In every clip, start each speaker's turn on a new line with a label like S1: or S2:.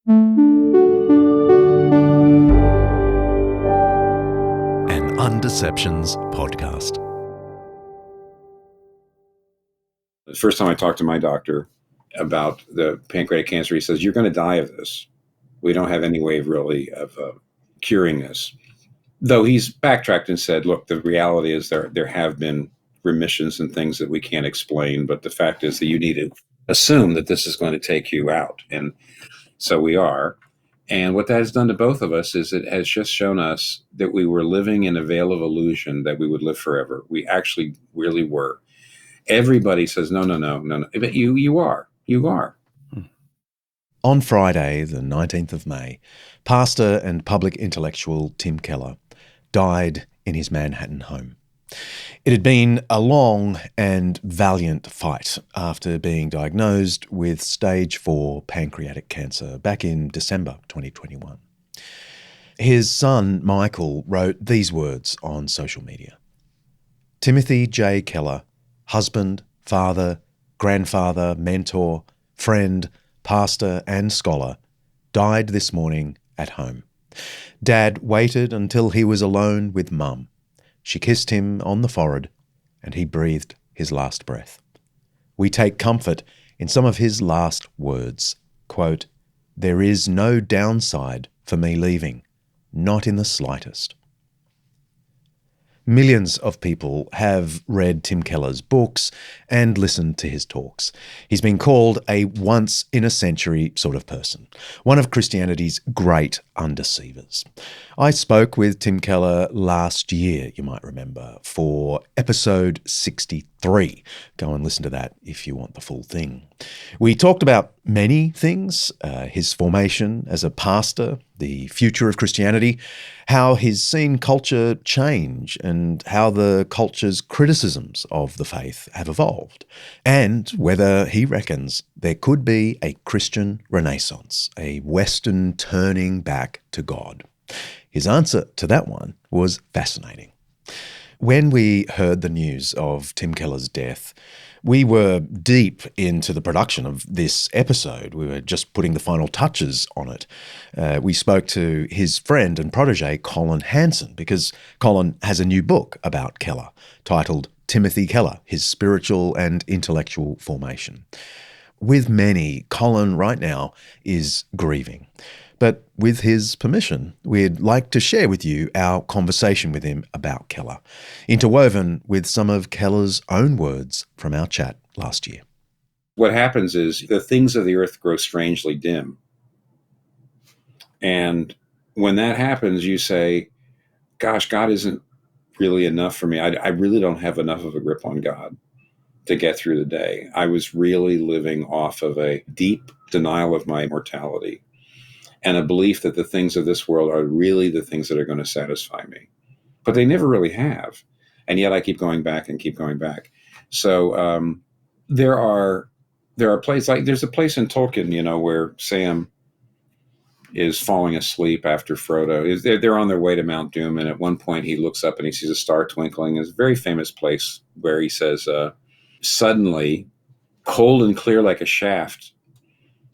S1: An Undeceptions podcast.
S2: The first time I talked to my doctor about the pancreatic cancer, he says, "You're going to die of this. We don't have any way of curing this." Though he's backtracked and said, look, the reality is there have been remissions and things that we can't explain, but the fact is that you need to assume that this is going to take you out. And so we are. And what that has done to both of us is it has just shown us that we were living in a veil of illusion that we would live forever. We actually really were. Everybody says, no. But you are.
S1: On Friday, the 19th of May, pastor and public intellectual Tim Keller died in his Manhattan home. It had been a long and valiant fight after being diagnosed with stage 4 pancreatic cancer back in December 2021. His son, Michael, wrote these words on social media. Timothy J. Keller, husband, father, grandfather, mentor, friend, pastor and scholar, died this morning at home. Dad waited until he was alone with Mum. She kissed him on the forehead and he breathed his last breath. We take comfort in some of his last words, quote, "There is no downside for me leaving, not in the slightest." Millions of people have read Tim Keller's books and listened to his talks. He's been called a once-in-a-century sort of person, one of Christianity's great undeceivers. I spoke with Tim Keller last year, you might remember, for episode 63. Go and listen to that if you want the full thing. We talked about many things, his formation as a pastor, the future of Christianity, how he's seen culture change and how the culture's criticisms of the faith have evolved, and whether he reckons there could be a Christian renaissance, a Western turning back to God. His answer to that one was fascinating. When we heard the news of Tim Keller's death, we were deep into the production of this episode. We were just putting the final touches on it. We spoke to his friend and protege, Colin Hanson, because Colin has a new book about Keller titled Timothy Keller, His Spiritual and Intellectual Formation. With many, Colin right now is grieving. But with his permission, we'd like to share with you our conversation with him about Keller, interwoven with some of Keller's own words from our chat last year.
S2: What happens is the things of the earth grow strangely dim. And when that happens, you say, gosh, God isn't really enough for me. I really don't have enough of a grip on God to get through the day. I was really living off of a deep denial of my mortality and a belief that the things of this world are really the things that are going to satisfy me. But they never really have. And yet I keep going back and keep going back. So there are places, like there's a place in Tolkien, where Sam is falling asleep after Frodo. They're on their way to Mount Doom, and at one point he looks up and he sees a star twinkling. It's a very famous place where he says, suddenly, cold and clear like a shaft,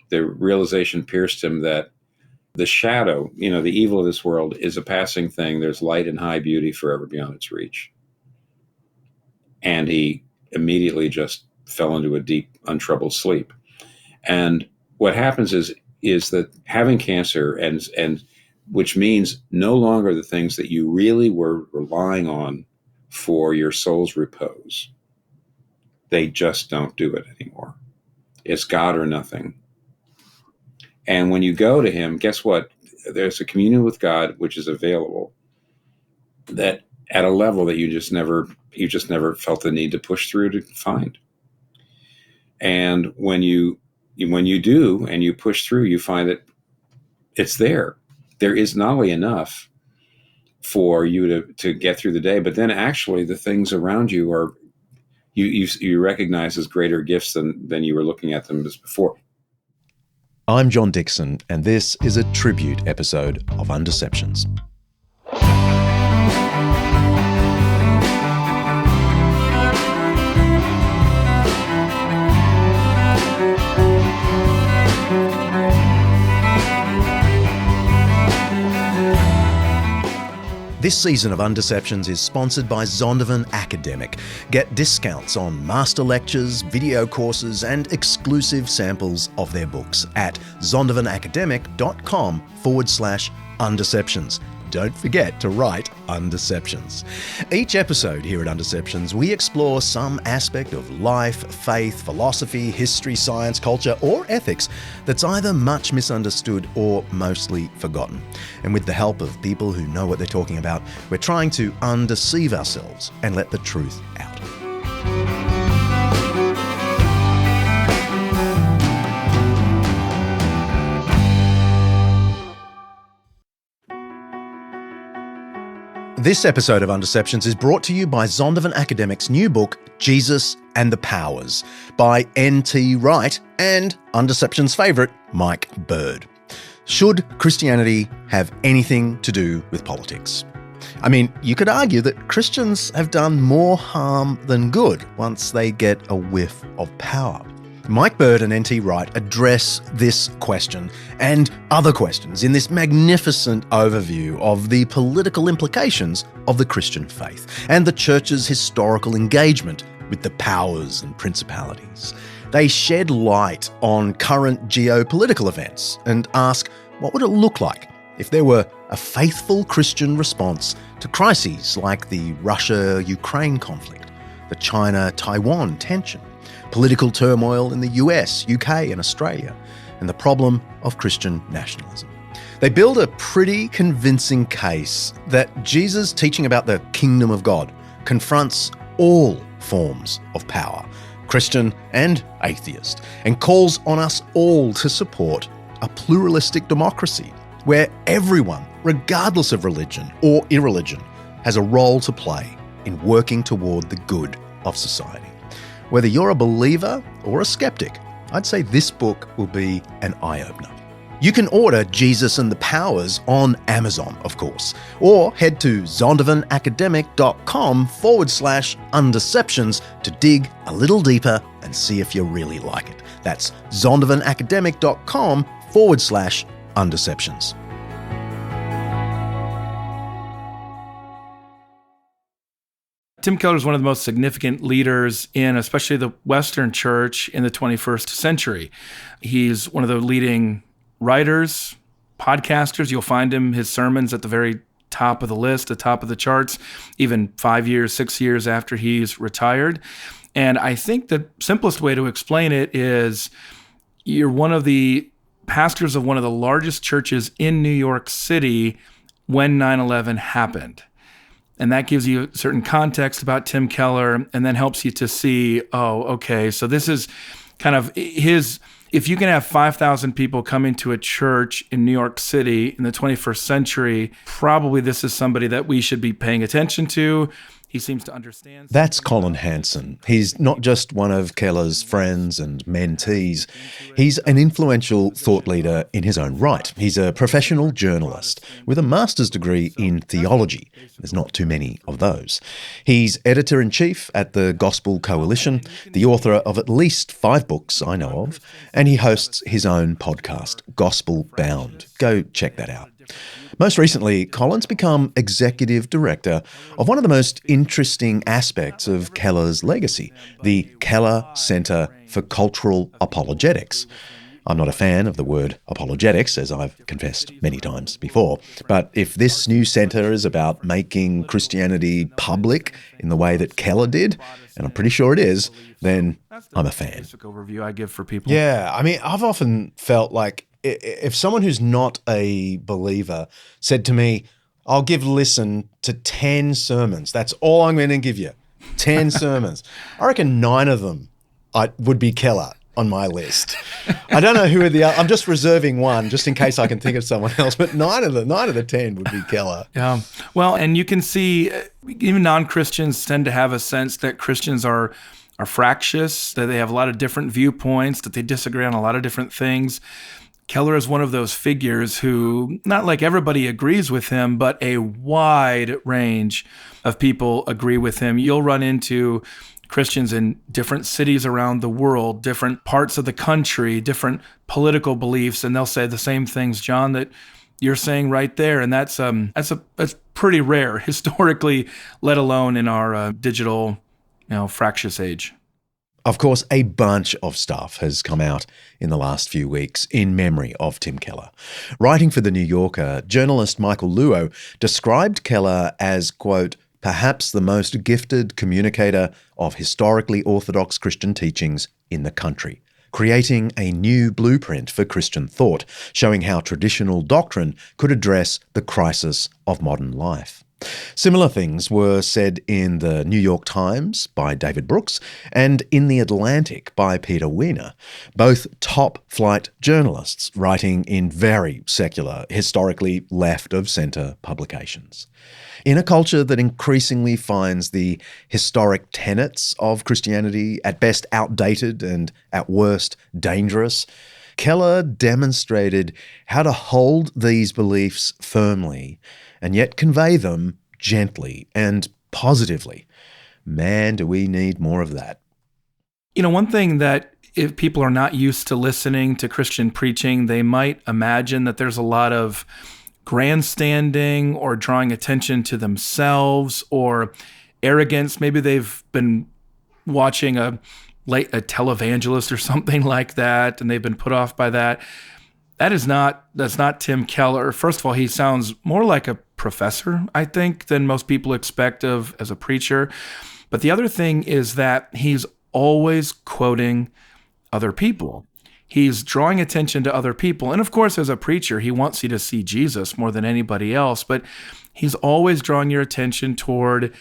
S2: the realization pierced him that the shadow, the evil of this world is a passing thing. There's light and high beauty forever beyond its reach. And he immediately just fell into a deep, untroubled sleep. And what happens is that having cancer, and which means no longer the things that you really were relying on for your soul's repose, they just don't do it anymore. It's God or nothing. And when you go to him, guess what? There's a communion with God which is available, that at a level that you just never felt the need to push through to find. And when you do and you push through, you find that it's there. There is not only enough for you to get through the day, but then actually the things around you are you recognize as greater gifts than you were looking at them as before.
S1: I'm John Dickson, and this is a tribute episode of Undeceptions. This season of Undeceptions is sponsored by Zondervan Academic. Get discounts on master lectures, video courses, and exclusive samples of their books at zondervanacademic.com/Undeceptions. Don't forget to write Undeceptions. Each episode here at Undeceptions, we explore some aspect of life, faith, philosophy, history, science, culture, or ethics that's either much misunderstood or mostly forgotten. And with the help of people who know what they're talking about, we're trying to undeceive ourselves and let the truth out. This episode of Undeceptions is brought to you by Zondervan Academic's new book, Jesus and the Powers, by N.T. Wright and Undeceptions' favourite, Mike Bird. Should Christianity have anything to do with politics? I mean, you could argue that Christians have done more harm than good once they get a whiff of power. Mike Bird and N.T. Wright address this question and other questions in this magnificent overview of the political implications of the Christian faith and the Church's historical engagement with the powers and principalities. They shed light on current geopolitical events and ask, what would it look like if there were a faithful Christian response to crises like the Russia-Ukraine conflict, the China-Taiwan tension, political turmoil in the US, UK and Australia, and the problem of Christian nationalism. They build a pretty convincing case that Jesus' teaching about the kingdom of God confronts all forms of power, Christian and atheist, and calls on us all to support a pluralistic democracy where everyone, regardless of religion or irreligion, has a role to play in working toward the good of society. Whether you're a believer or a skeptic, I'd say this book will be an eye-opener. You can order Jesus and the Powers on Amazon, of course, or head to zondervanacademic.com/undeceptions to dig a little deeper and see if you really like it. That's zondervanacademic.com/undeceptions.
S3: Tim Keller is one of the most significant leaders in especially the Western church in the 21st century. He's one of the leading writers, podcasters. You'll find his sermons at the very top of the list, the top of the charts, even 5 years, 6 years after he's retired. And I think the simplest way to explain it is you're one of the pastors of one of the largest churches in New York City when 9/11 happened. And that gives you a certain context about Tim Keller and then helps you to see, oh, okay, so this is kind of his, if you can have 5,000 people come into a church in New York City in the 21st century, probably this is somebody that we should be paying attention to. He seems to understand.
S1: That's Colin Hanson. He's not just one of Keller's friends and mentees. He's an influential thought leader in his own right. He's a professional journalist with a master's degree in theology. There's not too many of those. He's editor-in-chief at the Gospel Coalition, the author of at least 5 books I know of, and he hosts his own podcast, Gospel Bound. Go check that out. Most recently, Colin's become executive director of one of the most interesting aspects of Keller's legacy, the Keller Center for Cultural Apologetics. I'm not a fan of the word apologetics, as I've confessed many times before, but if this new centre is about making Christianity public in the way that Keller did, and I'm pretty sure it is, then I'm a fan.
S3: Basic overview I give for people.
S1: Yeah, I mean, I've often felt like if someone who's not a believer said to me, I'll listen to 10 sermons, that's all I'm going to give you, 10 sermons, I reckon 9 of them would be Keller on my list. I don't know who are the other. I'm just reserving one just in case I can think of someone else, but 9 of the 10 would be Keller.
S3: Yeah. Well, and you can see even non-Christians tend to have a sense that Christians are fractious, that they have a lot of different viewpoints, that they disagree on a lot of different things. Keller is one of those figures who, not like everybody agrees with him, but a wide range of people agree with him. You'll run into Christians in different cities around the world, different parts of the country, different political beliefs, and they'll say the same things, John, that you're saying right there. And that's pretty rare historically, let alone in our digital, fractious age.
S1: Of course, a bunch of stuff has come out in the last few weeks in memory of Tim Keller. Writing for The New Yorker, journalist Michael Luo described Keller as, quote, perhaps the most gifted communicator of historically orthodox Christian teachings in the country, creating a new blueprint for Christian thought, showing how traditional doctrine could address the crisis of modern life. Similar things were said in the New York Times by David Brooks and in The Atlantic by Peter Weiner, both top-flight journalists writing in very secular, historically left-of-centre publications. In a culture that increasingly finds the historic tenets of Christianity at best outdated and at worst dangerous, Keller demonstrated how to hold these beliefs firmly and yet convey them gently and positively. Man, do we need more of that.
S3: One thing that if people are not used to listening to Christian preaching, they might imagine that there's a lot of grandstanding or drawing attention to themselves or arrogance. Maybe they've been watching a televangelist or something like that, and they've been put off by that. That's not Tim Keller. First of all, he sounds more like a professor, I think, than most people expect of as a preacher. But the other thing is that he's always quoting other people. He's drawing attention to other people. And of course, as a preacher, he wants you to see Jesus more than anybody else. But he's always drawing your attention toward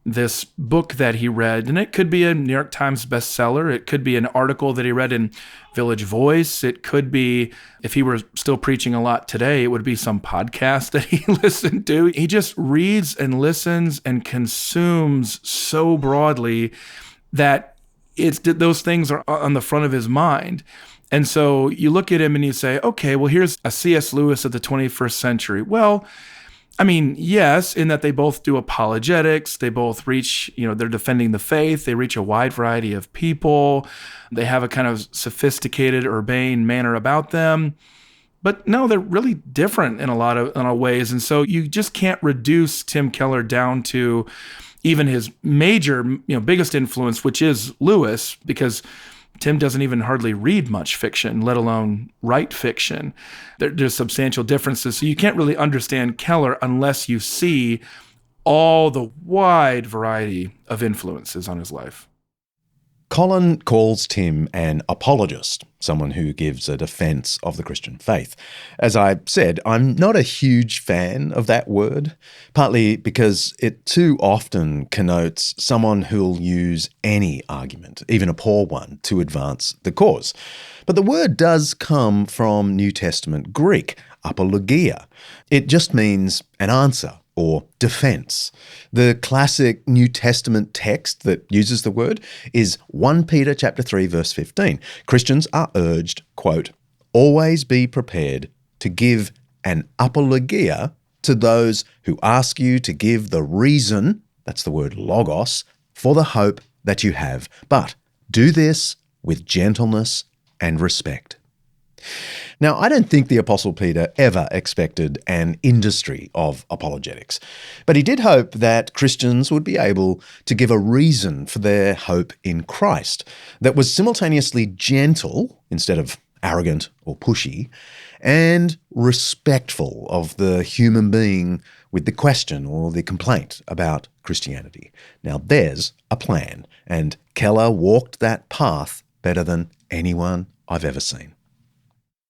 S3: this book that he read. And it could be a New York Times bestseller. It could be an article that he read in Village Voice. It could be, if he were still preaching a lot today, it would be some podcast that he listened to. He just reads and listens and consumes so broadly that those things are on the front of his mind. And so you look at him and you say, okay, well, here's a C.S. Lewis of the 21st century. Well, I mean, yes, in that they both do apologetics. They both reach, they're defending the faith. They reach a wide variety of people. They have a kind of sophisticated, urbane manner about them. But no, they're really different in a lot of ways. And so you just can't reduce Tim Keller down to even his major, biggest influence, which is Lewis, because Tim doesn't even hardly read much fiction, let alone write fiction. There's substantial differences. So you can't really understand Keller unless you see all the wide variety of influences on his life.
S1: Colin calls Tim an apologist, someone who gives a defense of the Christian faith. As I said, I'm not a huge fan of that word, partly because it too often connotes someone who'll use any argument, even a poor one, to advance the cause. But the word does come from New Testament Greek, apologia. It just means an answer or defense. The classic New Testament text that uses the word is 1 Peter chapter 3, verse 15. Christians are urged, quote, always be prepared to give an apologia to those who ask you to give the reason, that's the word logos, for the hope that you have. But do this with gentleness and respect. Now, I don't think the Apostle Peter ever expected an industry of apologetics, but he did hope that Christians would be able to give a reason for their hope in Christ that was simultaneously gentle instead of arrogant or pushy, and respectful of the human being with the question or the complaint about Christianity. Now, there's a plan, and Keller walked that path better than anyone I've ever seen.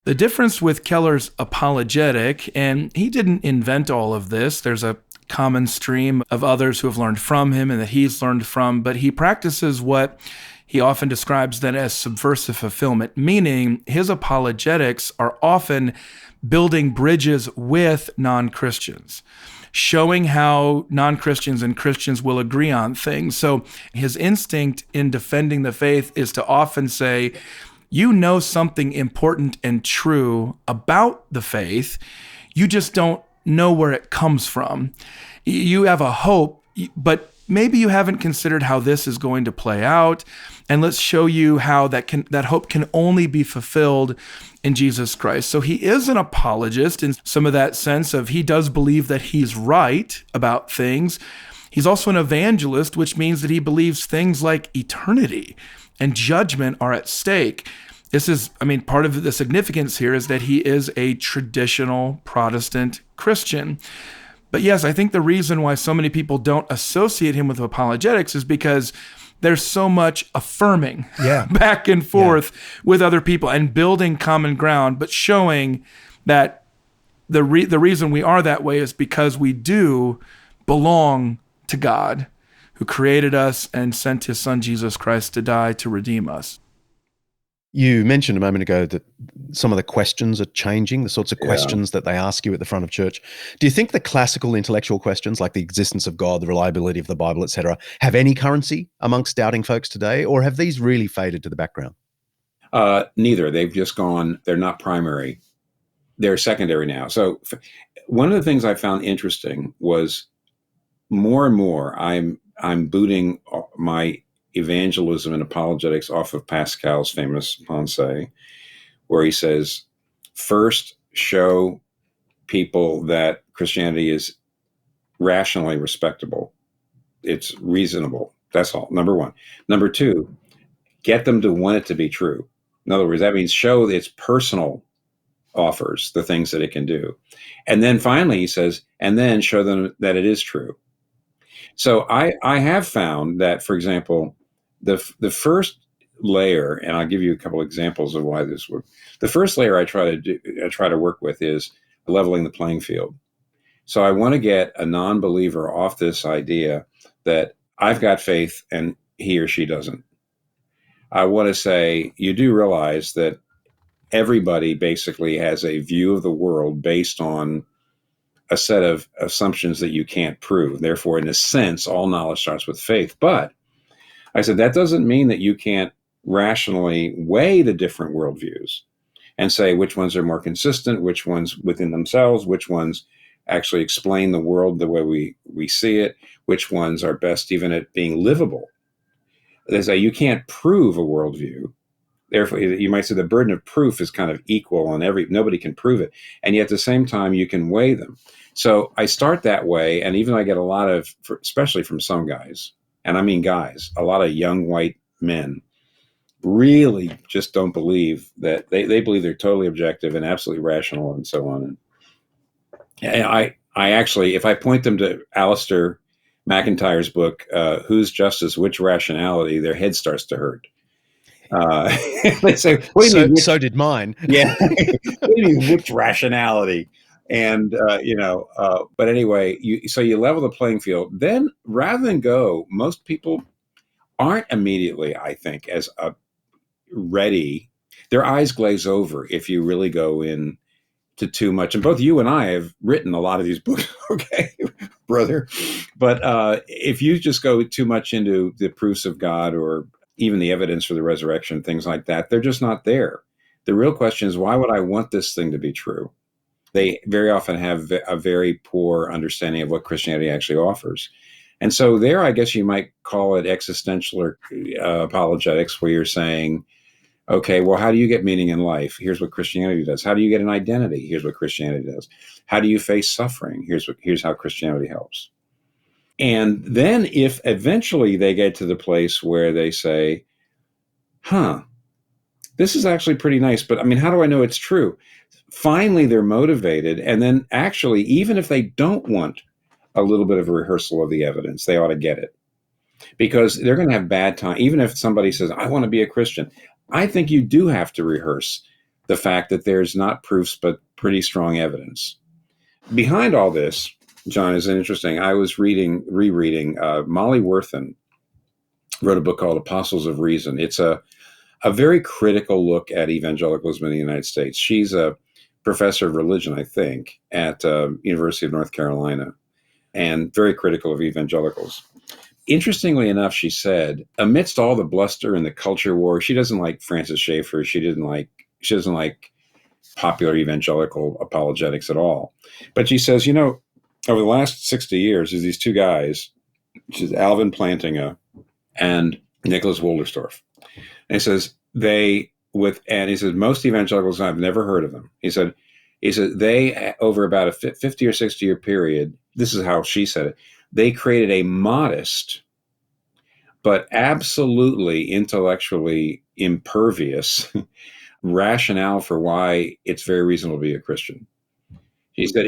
S3: The difference with Keller's apologetic, and he didn't invent all of this, there's a common stream of others who have learned from him and that he's learned from, but he practices what he often describes then as subversive fulfillment, meaning his apologetics are often building bridges with non-Christians, showing how non-Christians and Christians will agree on things. So his instinct in defending the faith is to often say, you know something important and true about the faith, you just don't know where it comes from. You have a hope, but maybe you haven't considered how this is going to play out, and let's show you how that hope can only be fulfilled in Jesus Christ. So he is an apologist in some of that sense of he does believe that he's right about things. He's also an evangelist, which means that he believes things like eternity and judgment are at stake. This is, part of the significance here is that he is a traditional Protestant Christian. But yes, I think the reason why so many people don't associate him with apologetics is because there's so much affirming back and forth with other people and building common ground, but showing that the reason we are that way is because we do belong to God, who created us and sent his son Jesus Christ to die to redeem us.
S1: You mentioned a moment ago that some of the questions are changing, the sorts of questions that they ask you at the front of church. Do you think the classical intellectual questions like the existence of God, the reliability of the Bible, etc., have any currency amongst doubting folks today, or have these really faded to the background?
S2: Neither. They've just gone, they're not primary. They're secondary now. So one of the things I found interesting was more and more I'm booting my evangelism and apologetics off of Pascal's famous pensée, where he says, first, show people that Christianity is rationally respectable. It's reasonable. That's all. Number one. Number two, get them to want it to be true. In other words, that means show its personal offers, the things that it can do. And then finally, he says, and then show them that it is true. So I have found that, for example, the first layer, and I'll give you a couple examples of why this works. The first layer I try to work with is leveling the playing field. So I want to get a non-believer off this idea that I've got faith and he or she doesn't. I want to say, you do realize that everybody basically has a view of the world based on a set of assumptions that you can't prove. Therefore, in a sense, all knowledge starts with faith. But I said, that doesn't mean that you can't rationally weigh the different worldviews and say which ones are more consistent, which ones within themselves, which ones actually explain the world the way we see it, which ones are best even at being livable. They say you can't prove a worldview. Therefore, you might say the burden of proof is kind of equal on nobody can prove it. And yet at the same time, you can weigh them. So I start that way. And even though I get a lot of, especially from some guys, and I mean guys, a lot of young white men really just don't believe that they believe they're totally objective and absolutely rational and so on. And I actually, if I point them to Alasdair McIntyre's book, Whose Justice, Which Rationality, their head starts to hurt. They say, what do you mean?
S1: So did mine.
S2: Yeah. What do you mean, which rationality? And, but anyway, so you level the playing field. Then rather than go, most people aren't immediately, I think, as ready. Their eyes glaze over if you really go in to too much. And both you and I have written a lot of these books, okay, brother. But if you just go too much into the proofs of God or even the evidence for the resurrection, things like that, they're just not there. The real question is, why would I want this thing to be true? They very often have a very poor understanding of what Christianity actually offers. And so there, I guess you might call it existential or apologetics, where you're saying, okay, well, how do you get meaning in life? Here's what Christianity does. How do you get an identity? Here's what Christianity does. How do you face suffering? Here's how Christianity helps. And then if eventually they get to the place where they say, this is actually pretty nice, but I mean, how do I know it's true? Finally, they're motivated. And then actually, even if they don't want a little bit of a rehearsal of the evidence, they ought to get it. Because they're going to have bad time. Even if somebody says, I want to be a Christian, I think you do have to rehearse the fact that there's not proofs, but pretty strong evidence. Behind all this, John, is interesting. I was rereading Molly Worthen wrote a book called Apostles of Reason. It's a very critical look at evangelicalism in the United States. She's a professor of religion, I think, at University of North Carolina, and very critical of evangelicals. Interestingly enough, she said, amidst all the bluster and the culture war, she doesn't like Francis Schaeffer. She doesn't like popular evangelical apologetics at all. But she says, over the last 60 years, there's these two guys which is Alvin Plantinga and Nicholas Wolderstorff. And he says he says most evangelicals, I've never heard of them. He said they, over about a 50 or 60 year period, this is how she said it, they created a modest but absolutely intellectually impervious rationale for why it's very reasonable to be a Christian. He said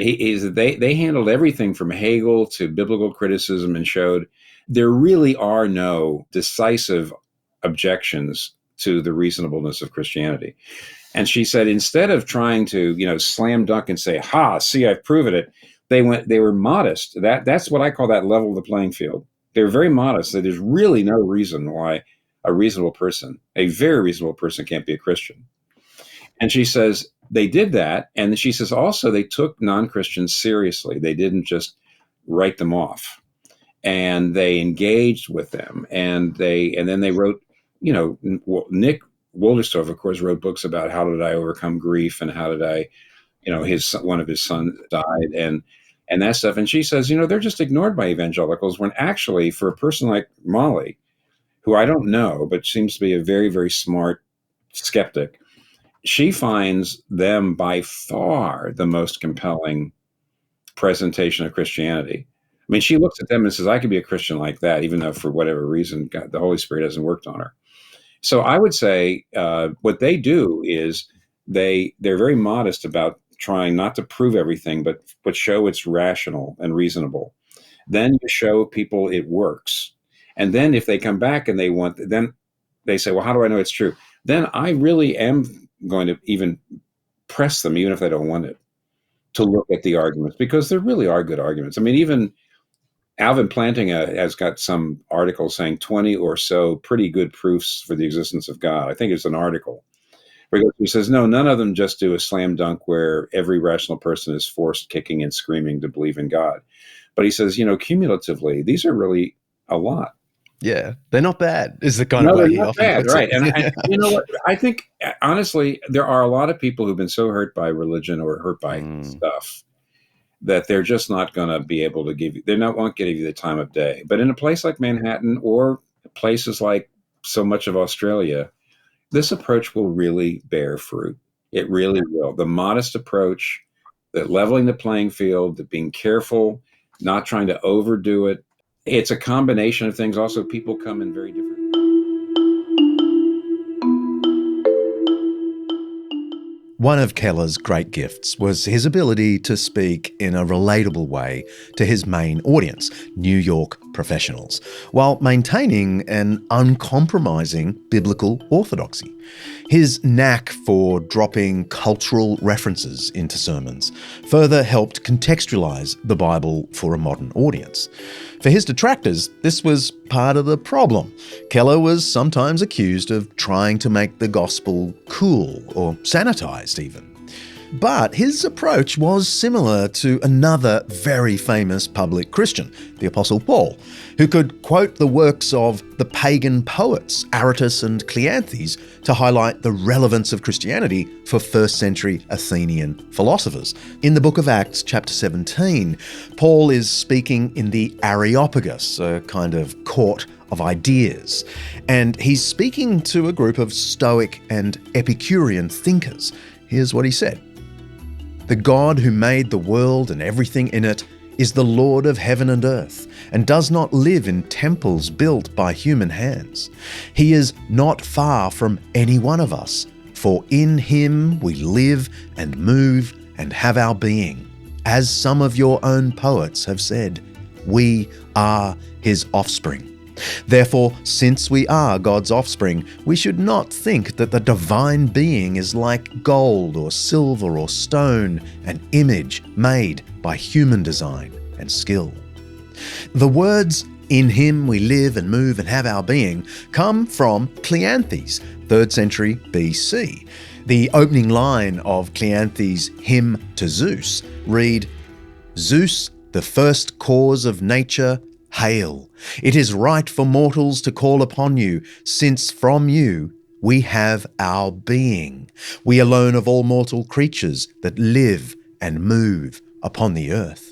S2: they handled everything from Hegel to biblical criticism and showed there really are no decisive objections to the reasonableness of Christianity. And she said instead of trying to, slam dunk and say, "Ha, see, I've proven it," they were modest. That's what I call that level of the playing field. They were very modest. That there's really no reason why a very reasonable person can't be a Christian. And she says they did that. And she says also they took non-Christians seriously. They didn't just write them off. And they engaged with them. And then they wrote, Nick Wolderstorff, of course, wrote books about how did I overcome grief and how did I, one of his sons died and that stuff. And she says, they're just ignored by evangelicals when actually for a person like Molly, who I don't know, but seems to be a very, very smart skeptic, she finds them by far the most compelling presentation of Christianity. I mean, she looks at them and says, I could be a Christian like that, even though for whatever reason, God, the Holy Spirit hasn't worked on her. So I would say what they do is they're very modest about trying not to prove everything, but show it's rational and reasonable. Then you show people it works. And then if they come back and then they say, well, how do I know it's true? Then I really am going to even press them, even if they don't want it, to look at the arguments, because there really are good arguments. I mean, even Alvin Plantinga has got some article saying 20 or so pretty good proofs for the existence of God. I think it's an article where he says, no, none of them just do a slam dunk where every rational person is forced kicking and screaming to believe in God. But he says, cumulatively, these are really a lot.
S1: Yeah, they're not bad, is the kind of way he often puts
S2: right.
S1: it.
S2: And you know what? I think, honestly, there are a lot of people who've been so hurt by religion or hurt by stuff that they're just not going to be able to won't give you the time of day. But in a place like Manhattan or places like so much of Australia, this approach will really bear fruit. It really will. The modest approach, the leveling the playing field, the being careful, not trying to overdo it. It's a combination of things. Also, people come in very different.
S1: One of Keller's great gifts was his ability to speak in a relatable way to his main audience, New York professionals, while maintaining an uncompromising biblical orthodoxy. His knack for dropping cultural references into sermons further helped contextualize the Bible for a modern audience. For his detractors, this was part of the problem. Keller was sometimes accused of trying to make the gospel cool or sanitized even. But his approach was similar to another very famous public Christian, the Apostle Paul, who could quote the works of the pagan poets Aratus and Cleanthes to highlight the relevance of Christianity for first century Athenian philosophers. In the book of Acts, chapter 17, Paul is speaking in the Areopagus, a kind of court of ideas, and he's speaking to a group of Stoic and Epicurean thinkers. Here's what he said. The God who made the world and everything in it is the Lord of heaven and earth, and does not live in temples built by human hands. He is not far from any one of us, for in him we live and move and have our being. As some of your own poets have said, we are his offspring. Therefore, since we are God's offspring, we should not think that the divine being is like gold or silver or stone, an image made by human design and skill. The words, in him we live and move and have our being, come from Cleanthes, 3rd century BC. The opening line of Cleanthes' hymn to Zeus read, Zeus, the first cause of nature, hail! It is right for mortals to call upon you, since from you we have our being, we alone of all mortal creatures that live and move upon the earth.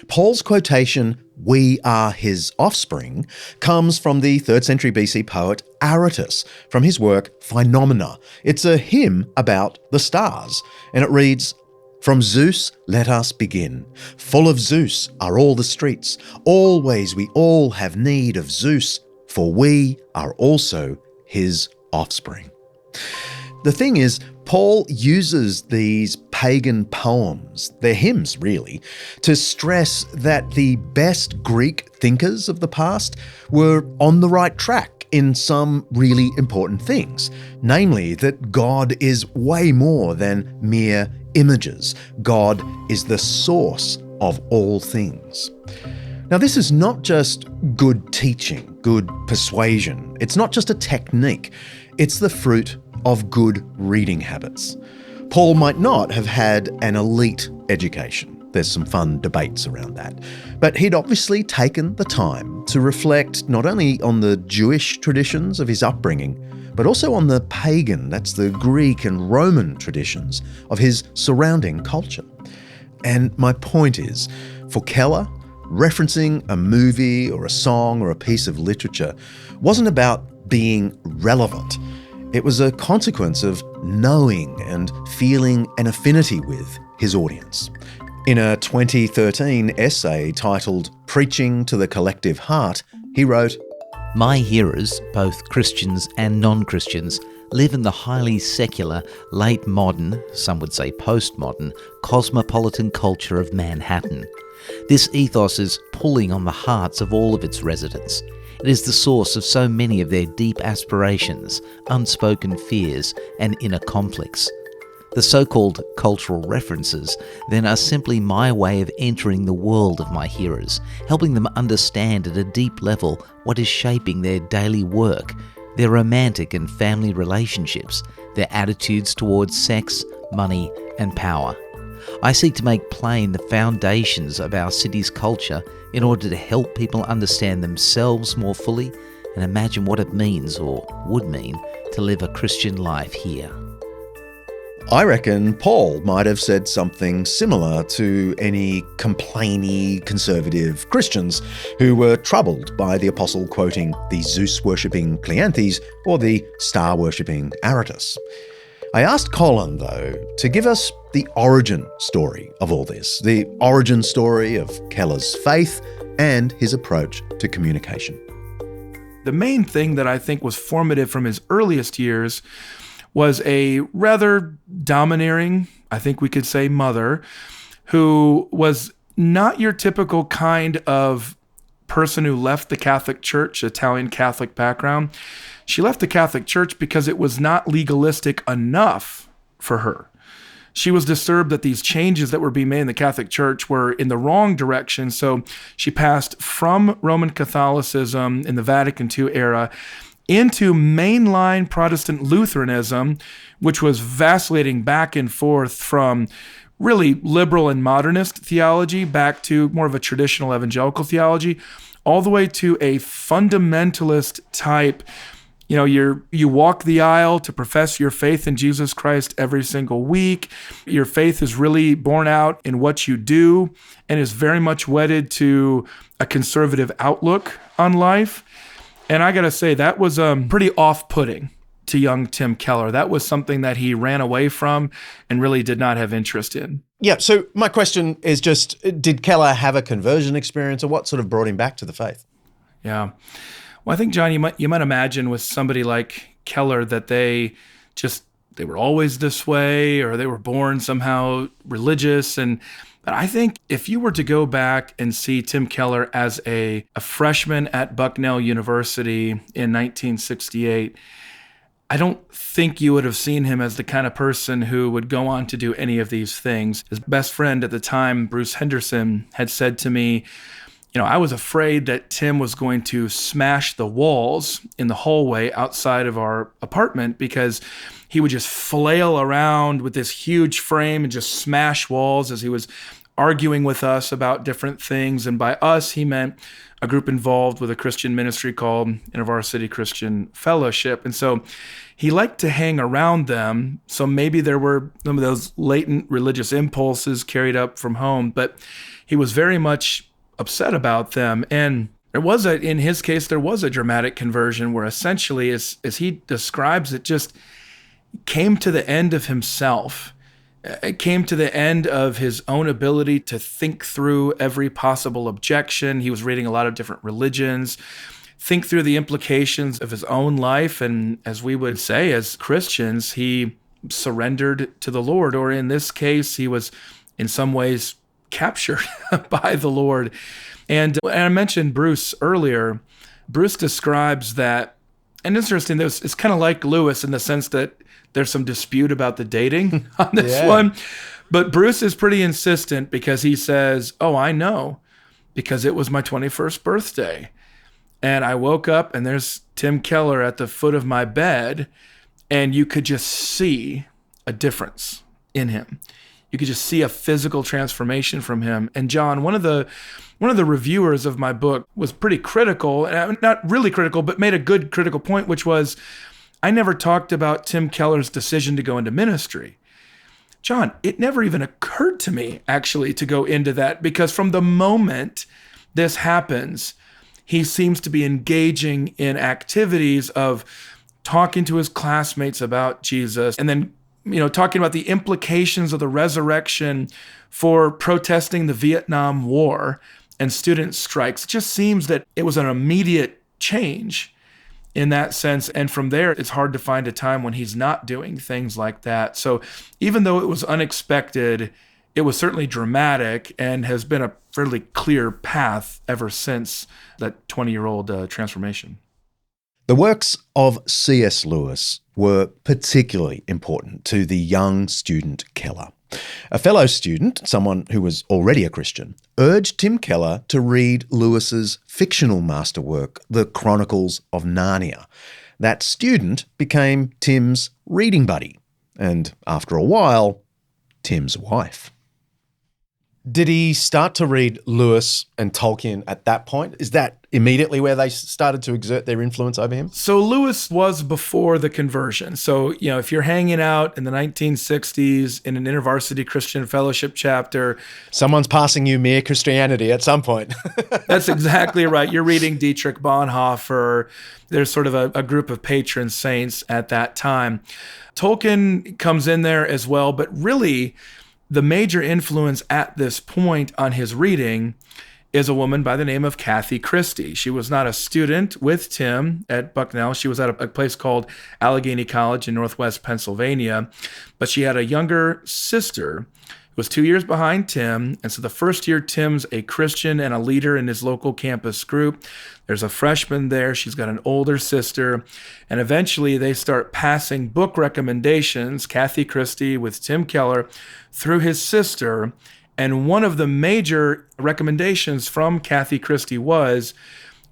S1: Paul's quotation "We are his offspring" comes from the 3rd century BC poet Aratus from his work Phenomena. It's a hymn about the stars, and it reads, "From Zeus let us begin. Full of Zeus are all the streets. Always we all have need of Zeus, for we are also his offspring." The thing is, Paul uses these pagan poems, they're hymns really, to stress that the best Greek thinkers of the past were on the right track in some really important things, namely that God is way more than mere images. God is the source of all things. Now, this is not just good teaching, good persuasion. It's not just a technique. It's the fruit of good reading habits. Paul might not have had an elite education. There's some fun debates around that. But he'd obviously taken the time to reflect not only on the Jewish traditions of his upbringing, but also on the pagan, that's the Greek and Roman traditions of his surrounding culture. And my point is, for Keller, referencing a movie or a song or a piece of literature wasn't about being relevant. It was a consequence of knowing and feeling an affinity with his audience. In a 2013 essay titled "Preaching to the Collective Heart," he wrote,
S4: "My hearers, both Christians and non-Christians, live in the highly secular, late modern, some would say postmodern, cosmopolitan culture of Manhattan. This ethos is pulling on the hearts of all of its residents. It is the source of so many of their deep aspirations, unspoken fears, and inner conflicts. The so-called cultural references then are simply my way of entering the world of my hearers, helping them understand at a deep level what is shaping their daily work, their romantic and family relationships, their attitudes towards sex, money, and power. I seek to make plain the foundations of our city's culture in order to help people understand themselves more fully and imagine what it means or would mean to live a Christian life here."
S1: I reckon Paul might have said something similar to any complainy conservative Christians who were troubled by the apostle quoting the Zeus-worshipping Cleanthes or the star-worshipping Aratus. I asked Colin, though, to give us the origin story of all this, the origin story of Keller's faith and his approach to communication.
S3: The main thing that I think was formative from his earliest years was a rather domineering, I think we could say, mother, who was not your typical kind of person who left the Catholic Church, Italian Catholic background. She left the Catholic Church because it was not legalistic enough for her. She was disturbed that these changes that were being made in the Catholic Church were in the wrong direction, so she passed from Roman Catholicism in the Vatican II era into mainline Protestant Lutheranism, which was vacillating back and forth from really liberal and modernist theology back to more of a traditional evangelical theology, all the way to a fundamentalist type. You know, you walk the aisle to profess your faith in Jesus Christ every single week. Your faith is really borne out in what you do and is very much wedded to a conservative outlook on life. And I got to say, that was pretty off-putting to young Tim Keller. That was something that he ran away from and really did not have interest in.
S1: Yeah, so my question is just, did Keller have a conversion experience, or what sort of brought him back to the faith?
S3: Yeah. Well, I think, John, you might imagine with somebody like Keller that they were always this way, or they were born somehow religious. But I think if you were to go back and see Tim Keller as a freshman at Bucknell University in 1968, I don't think you would have seen him as the kind of person who would go on to do any of these things. His best friend at the time, Bruce Henderson, had said to me, I was afraid that Tim was going to smash the walls in the hallway outside of our apartment because he would just flail around with this huge frame and just smash walls as he was arguing with us about different things. And by us, he meant a group involved with a Christian ministry called InterVarsity Christian Fellowship. And so he liked to hang around them. So maybe there were some of those latent religious impulses carried up from home, but he was very much upset about them. And in his case, there was a dramatic conversion where essentially, as he describes it, just came to the end of himself. It came to the end of his own ability to think through every possible objection. He was reading a lot of different religions, think through the implications of his own life. And as we would say as Christians, he surrendered to the Lord, or in this case, he was in some ways captured by the Lord. And I mentioned Bruce earlier. Bruce describes that, and interesting, it's kind of like Lewis in the sense that there's some dispute about the dating on this one. But Bruce is pretty insistent because he says, oh, I know, because it was my 21st birthday. And I woke up and there's Tim Keller at the foot of my bed, and you could just see a difference in him. You could just see a physical transformation from him. And John, one of the reviewers of my book was pretty critical, and not really critical, but made a good critical point, which was, I never talked about Tim Keller's decision to go into ministry. John, it never even occurred to me, actually, to go into that, because from the moment this happens, he seems to be engaging in activities of talking to his classmates about Jesus, and then, talking about the implications of the resurrection for protesting the Vietnam War and student strikes. It just seems that it was an immediate change in that sense. And from there, it's hard to find a time when he's not doing things like that. So even though it was unexpected, it was certainly dramatic and has been a fairly clear path ever since that 20-year-old transformation.
S1: The works of C.S. Lewis were particularly important to the young student Keller. A fellow student, someone who was already a Christian, urged Tim Keller to read Lewis's fictional masterwork, The Chronicles of Narnia. That student became Tim's reading buddy, and after a while, Tim's wife. Did he start to read Lewis and Tolkien at that point? Is that immediately where they started to exert their influence over him?
S3: So Lewis was before the conversion. So, if you're hanging out in the 1960s in an InterVarsity Christian Fellowship chapter,
S1: someone's passing you Mere Christianity at some point.
S3: That's exactly right. You're reading Dietrich Bonhoeffer. There's sort of a group of patron saints at that time. Tolkien comes in there as well, but really the major influence at this point on his reading is a woman by the name of Kathy Christie. She was not a student with Tim at Bucknell. She was at a place called Allegheny College in Northwest Pennsylvania, but she had a younger sister who was 2 years behind Tim. And so the first year, Tim's a Christian and a leader in his local campus group. There's a freshman there. She's got an older sister. And eventually they start passing book recommendations, Kathy Christie with Tim Keller, through his sister. And one of the major recommendations from Kathy Christie was,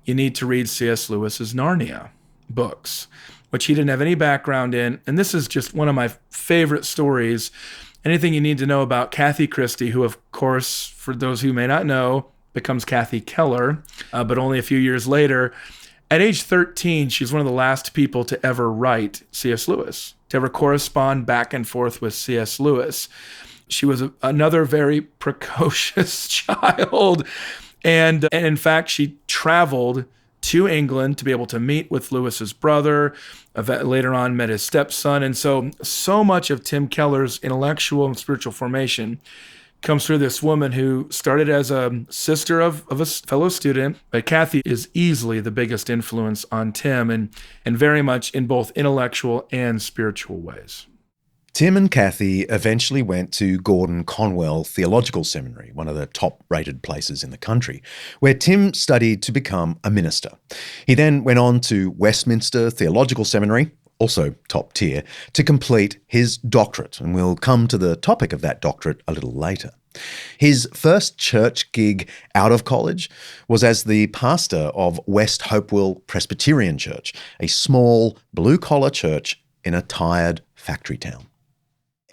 S3: you need to read C.S. Lewis's Narnia books, which he didn't have any background in. And this is just one of my favorite stories. Anything you need to know about Kathy Christie, who, of course, for those who may not know, becomes Kathy Keller, but only a few years later. At age 13, she's one of the last people to ever write C.S. Lewis, to ever correspond back and forth with C.S. Lewis. She was another very precocious child. And in fact, she traveled to England to be able to meet with Lewis's brother, later on met his stepson. And so much of Tim Keller's intellectual and spiritual formation comes through this woman who started as a sister of a fellow student. But Kathy is easily the biggest influence on Tim, and very much in both intellectual and spiritual ways.
S1: Tim and Kathy eventually went to Gordon Conwell Theological Seminary, one of the top-rated places in the country, where Tim studied to become a minister. He then went on to Westminster Theological Seminary, also top tier, to complete his doctorate, and we'll come to the topic of that doctorate a little later. His first church gig out of college was as the pastor of West Hopewell Presbyterian Church, a small blue-collar church in a tired factory town.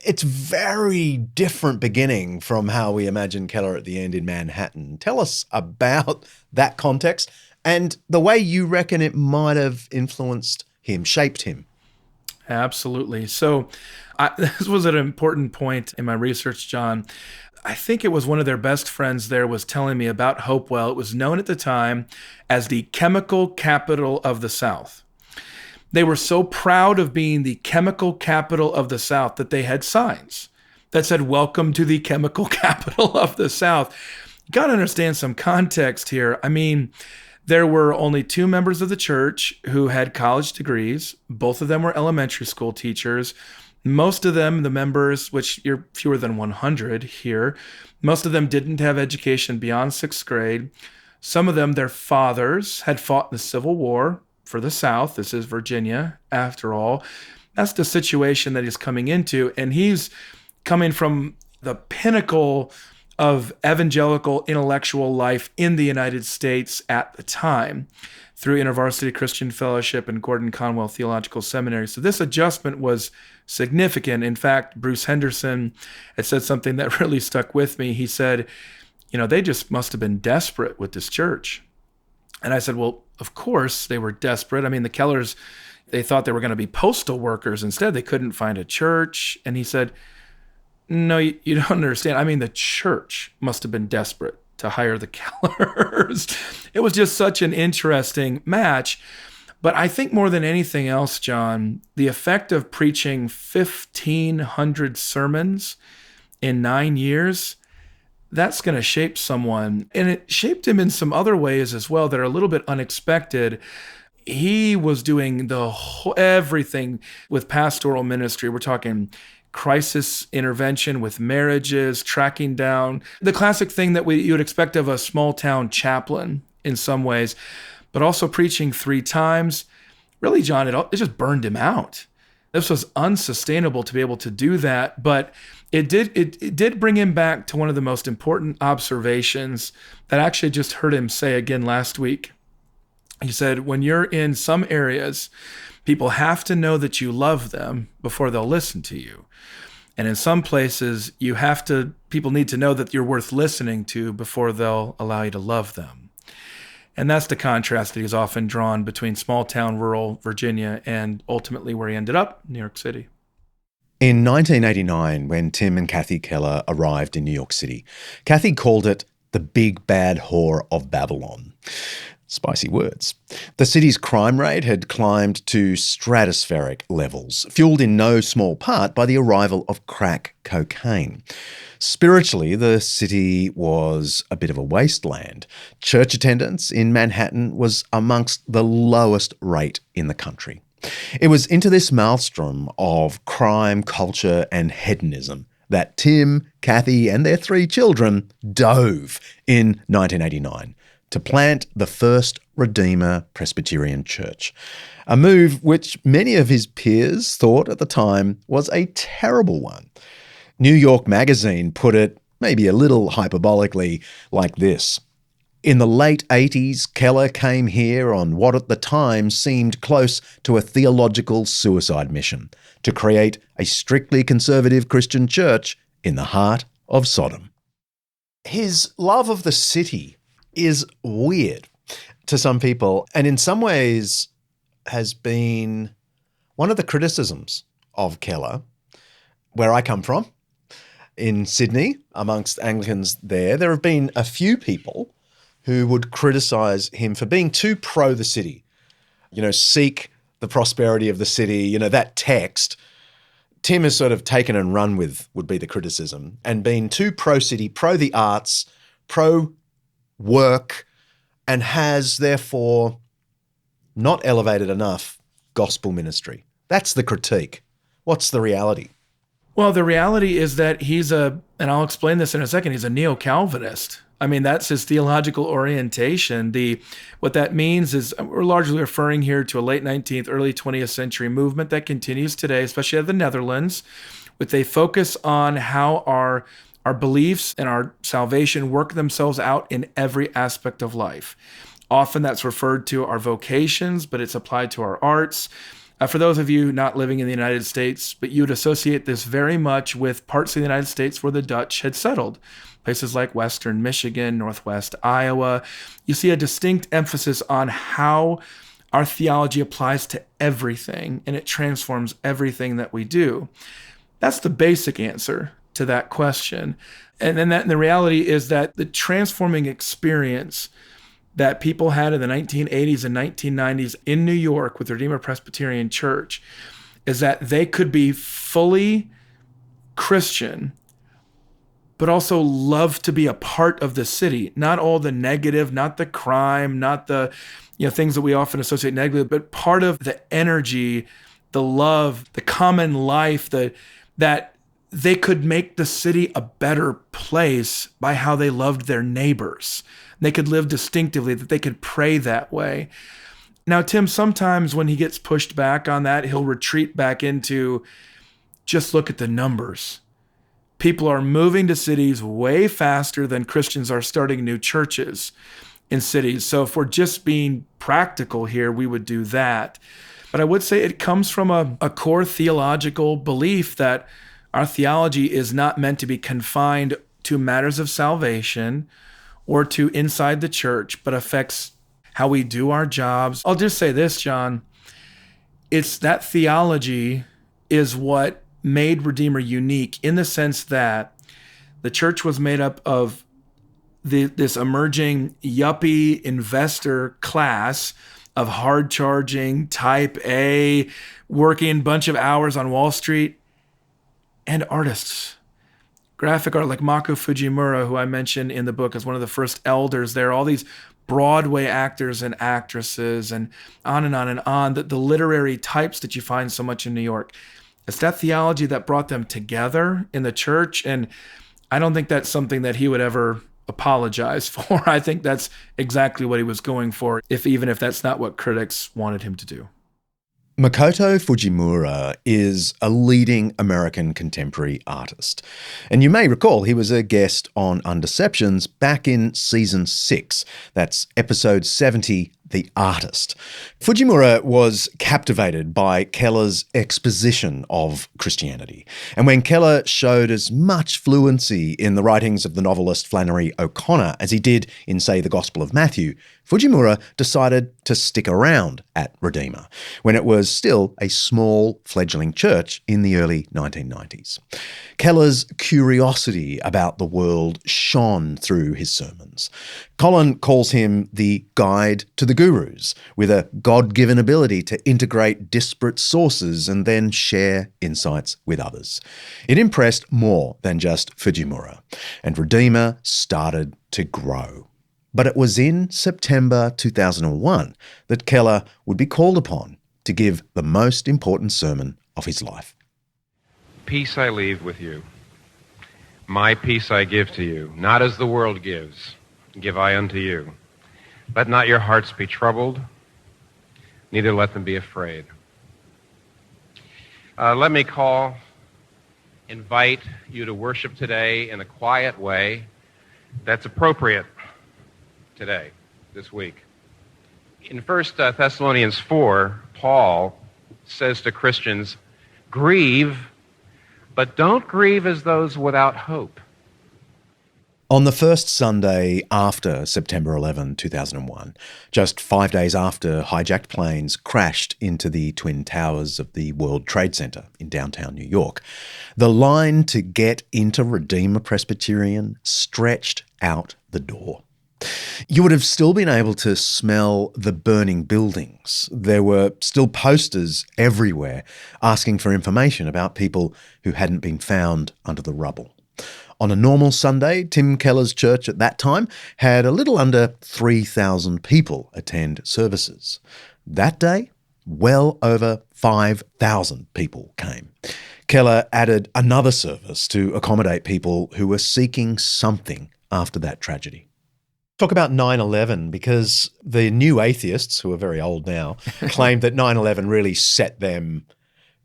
S1: It's very different beginning from how we imagine Keller at the end in Manhattan. Tell us about that context and the way you reckon it might have influenced him, shaped him.
S3: Absolutely. So this was an important point in my research, John. I think it was one of their best friends there was telling me about Hopewell. It was known at the time as the chemical capital of the South. They were so proud of being the chemical capital of the South that they had signs that said, "Welcome to the chemical capital of the South." You got to understand some context here. I mean, there were only 2 members of the church who had college degrees. Both of them were elementary school teachers. Most of them, the members, which you're fewer than 100 here, most of them didn't have education beyond 6th grade. Some of them, their fathers had fought in the Civil War for the South. This is Virginia, after all. That's the situation that he's coming into. And he's coming from the pinnacle of evangelical intellectual life in the United States at the time through InterVarsity Christian Fellowship and Gordon Conwell Theological Seminary. So this adjustment was significant. In fact, Bruce Henderson had said something that really stuck with me. He said, they just must have been desperate with this church. And I said, well, of course they were desperate. I mean, the Kellers, they thought they were going to be postal workers. Instead, they couldn't find a church. And he said, no, you don't understand. I mean, the church must have been desperate to hire the Kellers. It was just such an interesting match. But I think more than anything else, John, the effect of preaching 1,500 sermons in 9 years, that's going to shape someone. And it shaped him in some other ways as well that are a little bit unexpected. He was doing everything with pastoral ministry. We're talking crisis intervention with marriages, tracking down the classic thing that you would expect of a small town chaplain in some ways, but also preaching 3 times. Really, John, it just burned him out. This was unsustainable to be able to do that, but it did bring him back to one of the most important observations that I actually just heard him say again last week. He said, when you're in some areas, people have to know that you love them before they'll listen to you. And in some places, people need to know that you're worth listening to before they'll allow you to love them. And that's the contrast that he's often drawn between small town, rural Virginia, and ultimately where he ended up, New York City.
S1: In 1989, when Tim and Kathy Keller arrived in New York City, Kathy called it the big bad whore of Babylon. Spicy words. The city's crime rate had climbed to stratospheric levels, fueled in no small part by the arrival of crack cocaine. Spiritually, the city was a bit of a wasteland. Church attendance in Manhattan was amongst the lowest rate in the country. It was into this maelstrom of crime, culture, and hedonism that Tim, Kathy, and their 3 children dove in 1989. To plant the first Redeemer Presbyterian Church, a move which many of his peers thought at the time was a terrible one. New York Magazine put it, maybe a little hyperbolically, like this. In the late 80s, Keller came here on what at the time seemed close to a theological suicide mission, to create a strictly conservative Christian church in the heart of Sodom. His love of the city is weird to some people, and in some ways has been one of the criticisms of Keller. Where I come from, in Sydney, amongst Anglicans there have been a few people who would criticise him for being too pro the city. Seek the prosperity of the city, that text. Tim has sort of taken and run with, would be the criticism, and been too pro-city, pro the arts, pro-work, and has therefore not elevated enough gospel ministry. That's the critique. What's the reality?
S3: Well, the reality is that and I'll explain this in a second, he's a neo-Calvinist. I mean, that's his theological orientation. What that means is we're largely referring here to a late 19th, early 20th century movement that continues today, especially out of the Netherlands, with a focus on how our beliefs and our salvation work themselves out in every aspect of life. Often that's referred to our vocations, but it's applied to our arts. For those of you not living in the United States, but you'd associate this very much with parts of the United States where the Dutch had settled. Places like Western Michigan, Northwest Iowa. You see a distinct emphasis on how our theology applies to everything, and it transforms everything that we do. That's the basic answer. to that question. And then the reality is that the transforming experience that people had in the 1980s and 1990s in New York with the Redeemer Presbyterian Church is that they could be fully Christian, but also love to be a part of the city. Not all the negative, not the crime, not the things that we often associate negatively, but part of the energy, the love, the common life, that they could make the city a better place by how they loved their neighbors. They could live distinctively, that they could pray that way. Now, Tim, sometimes when he gets pushed back on that, he'll retreat back into, just look at the numbers. People are moving to cities way faster than Christians are starting new churches in cities. So if we're just being practical here, we would do that. But I would say it comes from a core theological belief that our theology is not meant to be confined to matters of salvation or to inside the church, but affects how we do our jobs. I'll just say this, John. It's that theology is what made Redeemer unique in the sense that the church was made up of this emerging yuppie investor class of hard-charging, type A, working a bunch of hours on Wall Street, and artists. Graphic art like Mako Fujimura, who I mentioned in the book as one of the first elders there, all these Broadway actors and actresses, and on and on and on, the literary types that you find so much in New York. It's that theology that brought them together in the church, and I don't think that's something that he would ever apologize for. I think that's exactly what he was going for, even if that's not what critics wanted him to do.
S1: Makoto Fujimura is a leading American contemporary artist. And you may recall he was a guest on Undeceptions back in season 6. That's episode 70, The Artist. Fujimura was captivated by Keller's exposition of Christianity. And when Keller showed as much fluency in the writings of the novelist Flannery O'Connor as he did in, say, the Gospel of Matthew, Fujimura decided to stick around at Redeemer, when it was still a small fledgling church in the early 1990s. Keller's curiosity about the world shone through his sermons. Colin calls him the guide to the gurus, with a God-given ability to integrate disparate sources and then share insights with others. It impressed more than just Fujimura, and Redeemer started to grow. But it was in September 2001 that Keller would be called upon to give the most important sermon of his life.
S5: Peace I leave with you. My peace I give to you, not as the world gives, give I unto you. Let not your hearts be troubled, neither let them be afraid. Let me invite you to worship today in a quiet way that's appropriate today, this week. In 1 Thessalonians 4, Paul says to Christians, grieve, but don't grieve as those without hope.
S1: On the first Sunday after September 11, 2001, just 5 days after hijacked planes crashed into the Twin Towers of the World Trade Center in downtown New York, the line to get into Redeemer Presbyterian stretched out the door. You would have still been able to smell the burning buildings. There were still posters everywhere asking for information about people who hadn't been found under the rubble. On a normal Sunday, Tim Keller's church at that time had a little under 3,000 people attend services. That day, well over 5,000 people came. Keller added another service to accommodate people who were seeking something after that tragedy. Talk about 9/11, because the new atheists, who are very old now, claimed that 9/11 really set them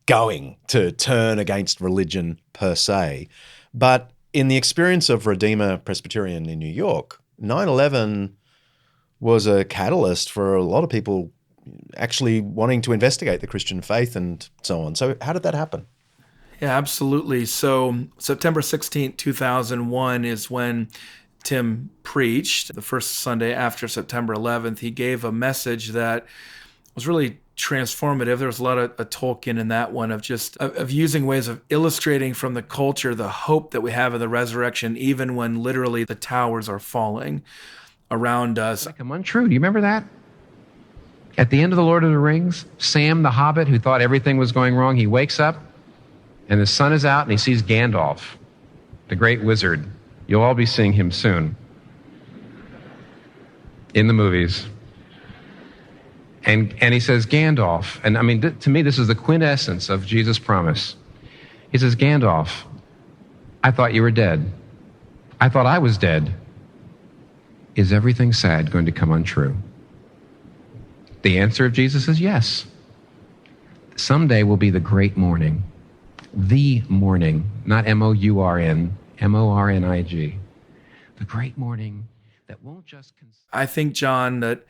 S1: going to turn against religion per se. But in the experience of Redeemer Presbyterian in New York, 9/11 was a catalyst for a lot of people actually wanting to investigate the Christian faith and so on. So how did that happen?
S3: Yeah, absolutely. So September 16th, 2001 is when Tim preached. The first Sunday after September 11th, he gave a message that was really transformative. There was a lot of Tolkien in that one of using ways of illustrating from the culture the hope that we have in the resurrection, even when literally the towers are falling around us.
S5: Come untrue. Do you remember that? At the end of The Lord of the Rings, Sam the Hobbit, who thought everything was going wrong, he wakes up and the sun is out and he sees Gandalf, the great wizard. You'll all be seeing him soon in the movies. And he says, Gandalf, and I mean, to me, this is the quintessence of Jesus' promise. He says, Gandalf, I thought you were dead. I thought I was dead. Is everything sad going to come untrue? The answer of Jesus is yes. Someday will be the great morning. The morning, not M-O-U-R-N, M-O-R-N-I-G. The great morning that won't just...
S3: I think, John, that,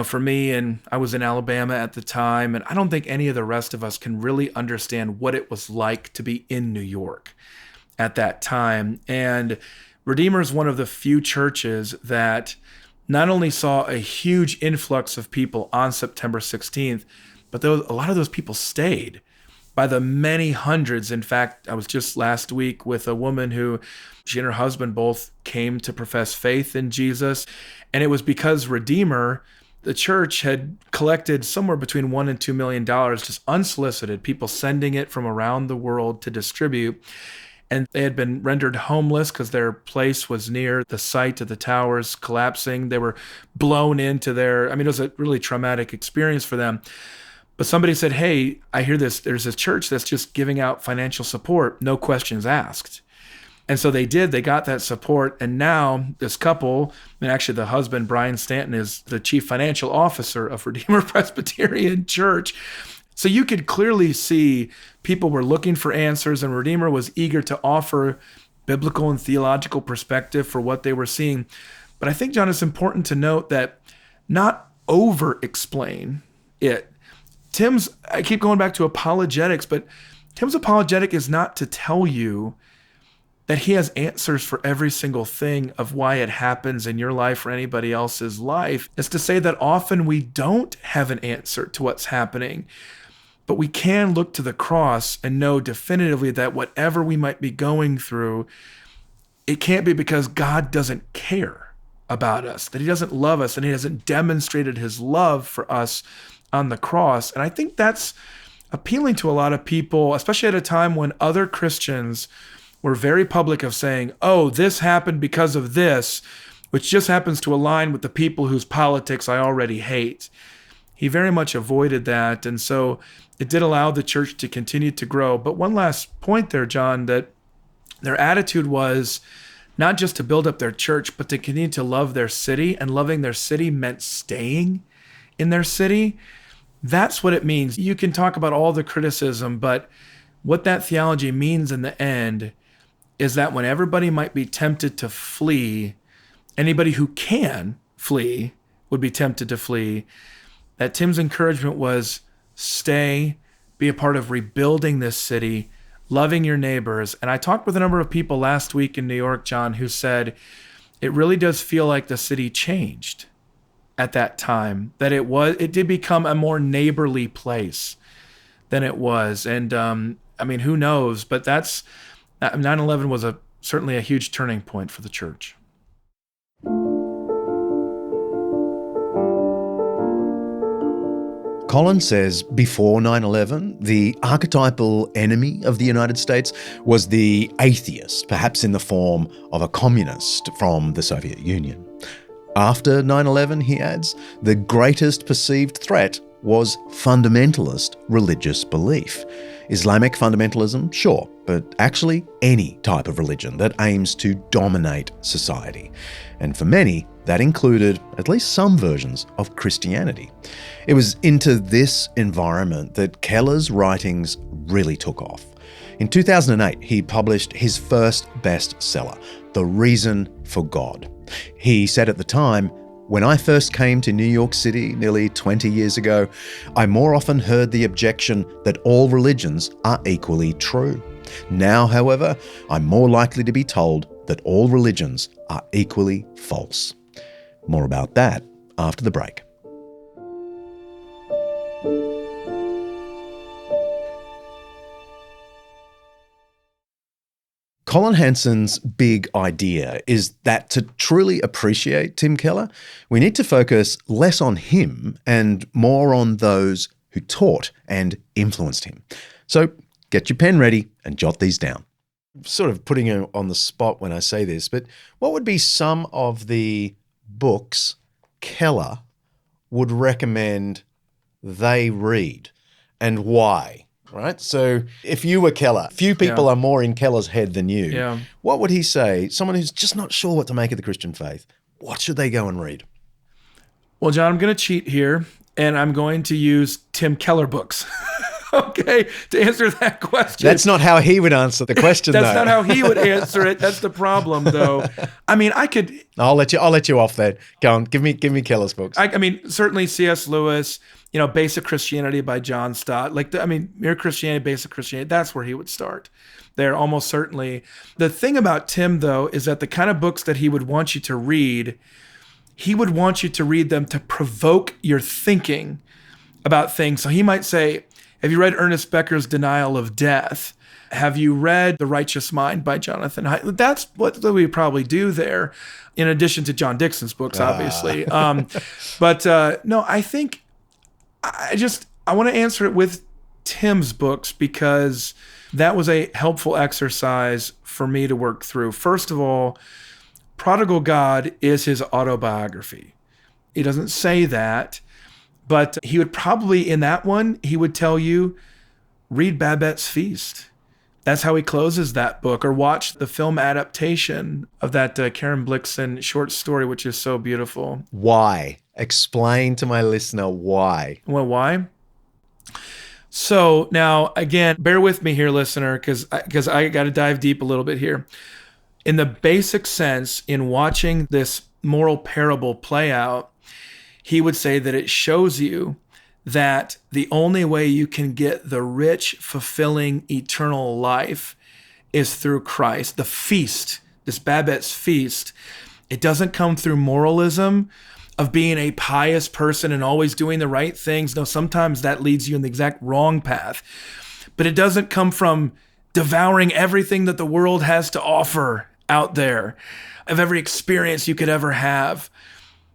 S3: for me, and I was in Alabama at the time, and I don't think any of the rest of us can really understand what it was like to be in New York at that time. And Redeemer is one of the few churches that not only saw a huge influx of people on September 16th, but a lot of those people stayed by the many hundreds. In fact, I was just last week with a woman who, she and her husband both came to profess faith in Jesus. And it was because Redeemer, the church, had collected somewhere between $1 and $2 million, just unsolicited, people sending it from around the world to distribute. And they had been rendered homeless because their place was near the site of the towers collapsing. They were blown into it was a really traumatic experience for them. But somebody said, hey, I hear there's a church that's just giving out financial support, no questions asked. And so they did, they got that support. And now this couple, and actually the husband, Brian Stanton, is the chief financial officer of Redeemer Presbyterian Church. So you could clearly see people were looking for answers, and Redeemer was eager to offer biblical and theological perspective for what they were seeing. But I think, John, it's important to note that not over-explain it. I keep going back to apologetics, but Tim's apologetic is not to tell you that he has answers for every single thing of why it happens in your life or anybody else's life. It's to say that often we don't have an answer to what's happening, but we can look to the cross and know definitively that whatever we might be going through, it can't be because God doesn't care about us, that he doesn't love us, and he hasn't demonstrated his love for us on the cross. And I think that's appealing to a lot of people, especially at a time when other Christians were very public of saying, oh, this happened because of this, which just happens to align with the people whose politics I already hate. He very much avoided that. And so it did allow the church to continue to grow. But one last point there, John, that their attitude was not just to build up their church, but to continue to love their city. And loving their city meant staying in their city. That's what it means. You can talk about all the criticism, but what that theology means in the end is that when everybody might be tempted to flee, anybody who can flee would be tempted to flee, that Tim's encouragement was stay, be a part of rebuilding this city, loving your neighbors. And I talked with a number of people last week in New York, John, who said it really does feel like the city changed at that time, that it did become a more neighborly place than it was. And who knows, but 9/11 was certainly a huge turning point for the church.
S1: Collins says before 9/11, the archetypal enemy of the United States was the atheist, perhaps in the form of a communist from the Soviet Union. After 9/11, he adds, the greatest perceived threat was fundamentalist religious belief. Islamic fundamentalism, sure, but actually any type of religion that aims to dominate society. And for many, that included at least some versions of Christianity. It was into this environment that Keller's writings really took off. In 2008, he published his first bestseller, The Reason for God. He said at the time, when I first came to New York City nearly 20 years ago, I more often heard the objection that all religions are equally true. Now, however, I'm more likely to be told that all religions are equally false. More about that after the break. Colin Hansen's big idea is that to truly appreciate Tim Keller, we need to focus less on him and more on those who taught and influenced him. So get your pen ready and jot these down. Sort of putting you on the spot when I say this, but what would be some of the books Keller would recommend they read and why? Right? So if you were Keller, few people are more in Keller's head than you.
S3: Yeah.
S1: What would he say? Someone who's just not sure what to make of the Christian faith. What should they go and read?
S3: Well, John, I'm going to cheat here, and I'm going to use Tim Keller books. Okay, to answer that question.
S1: That's not how he would answer the question,
S3: That's
S1: though.
S3: not how he would answer it. That's the problem, though. I mean, I could.
S1: I'll let you off there. Go on, give me Keller's books.
S3: I mean, certainly C.S. Lewis. Basic Christianity by John Stott. Mere Christianity, Basic Christianity. That's where he would start. There, almost certainly. The thing about Tim, though, is that the kind of books that he would want you to read, he would want you to read them to provoke your thinking about things. So he might say, have you read Ernest Becker's Denial of Death? Have you read The Righteous Mind by Jonathan Haidt? That's what we probably do there, in addition to John Dickson's books, obviously. No, I think I want to answer it with Tim's books because that was a helpful exercise for me to work through. First of all, Prodigal God is his autobiography. He doesn't say that, but he would probably, in that one, he would tell you, read Babette's Feast. That's how he closes that book, or watch the film adaptation of that Karen Blixen short story, which is so beautiful.
S1: Why? Explain to my listener why.
S3: Well, why? So now, again, bear with me here, listener, because I got to dive deep a little bit here. In the basic sense, in watching this moral parable play out, he would say that it shows you that the only way you can get the rich, fulfilling, eternal life is through Christ. The feast, this Babette's Feast, it doesn't come through moralism of being a pious person and always doing the right things. No, sometimes that leads you in the exact wrong path. But it doesn't come from devouring everything that the world has to offer out there, of every experience you could ever have.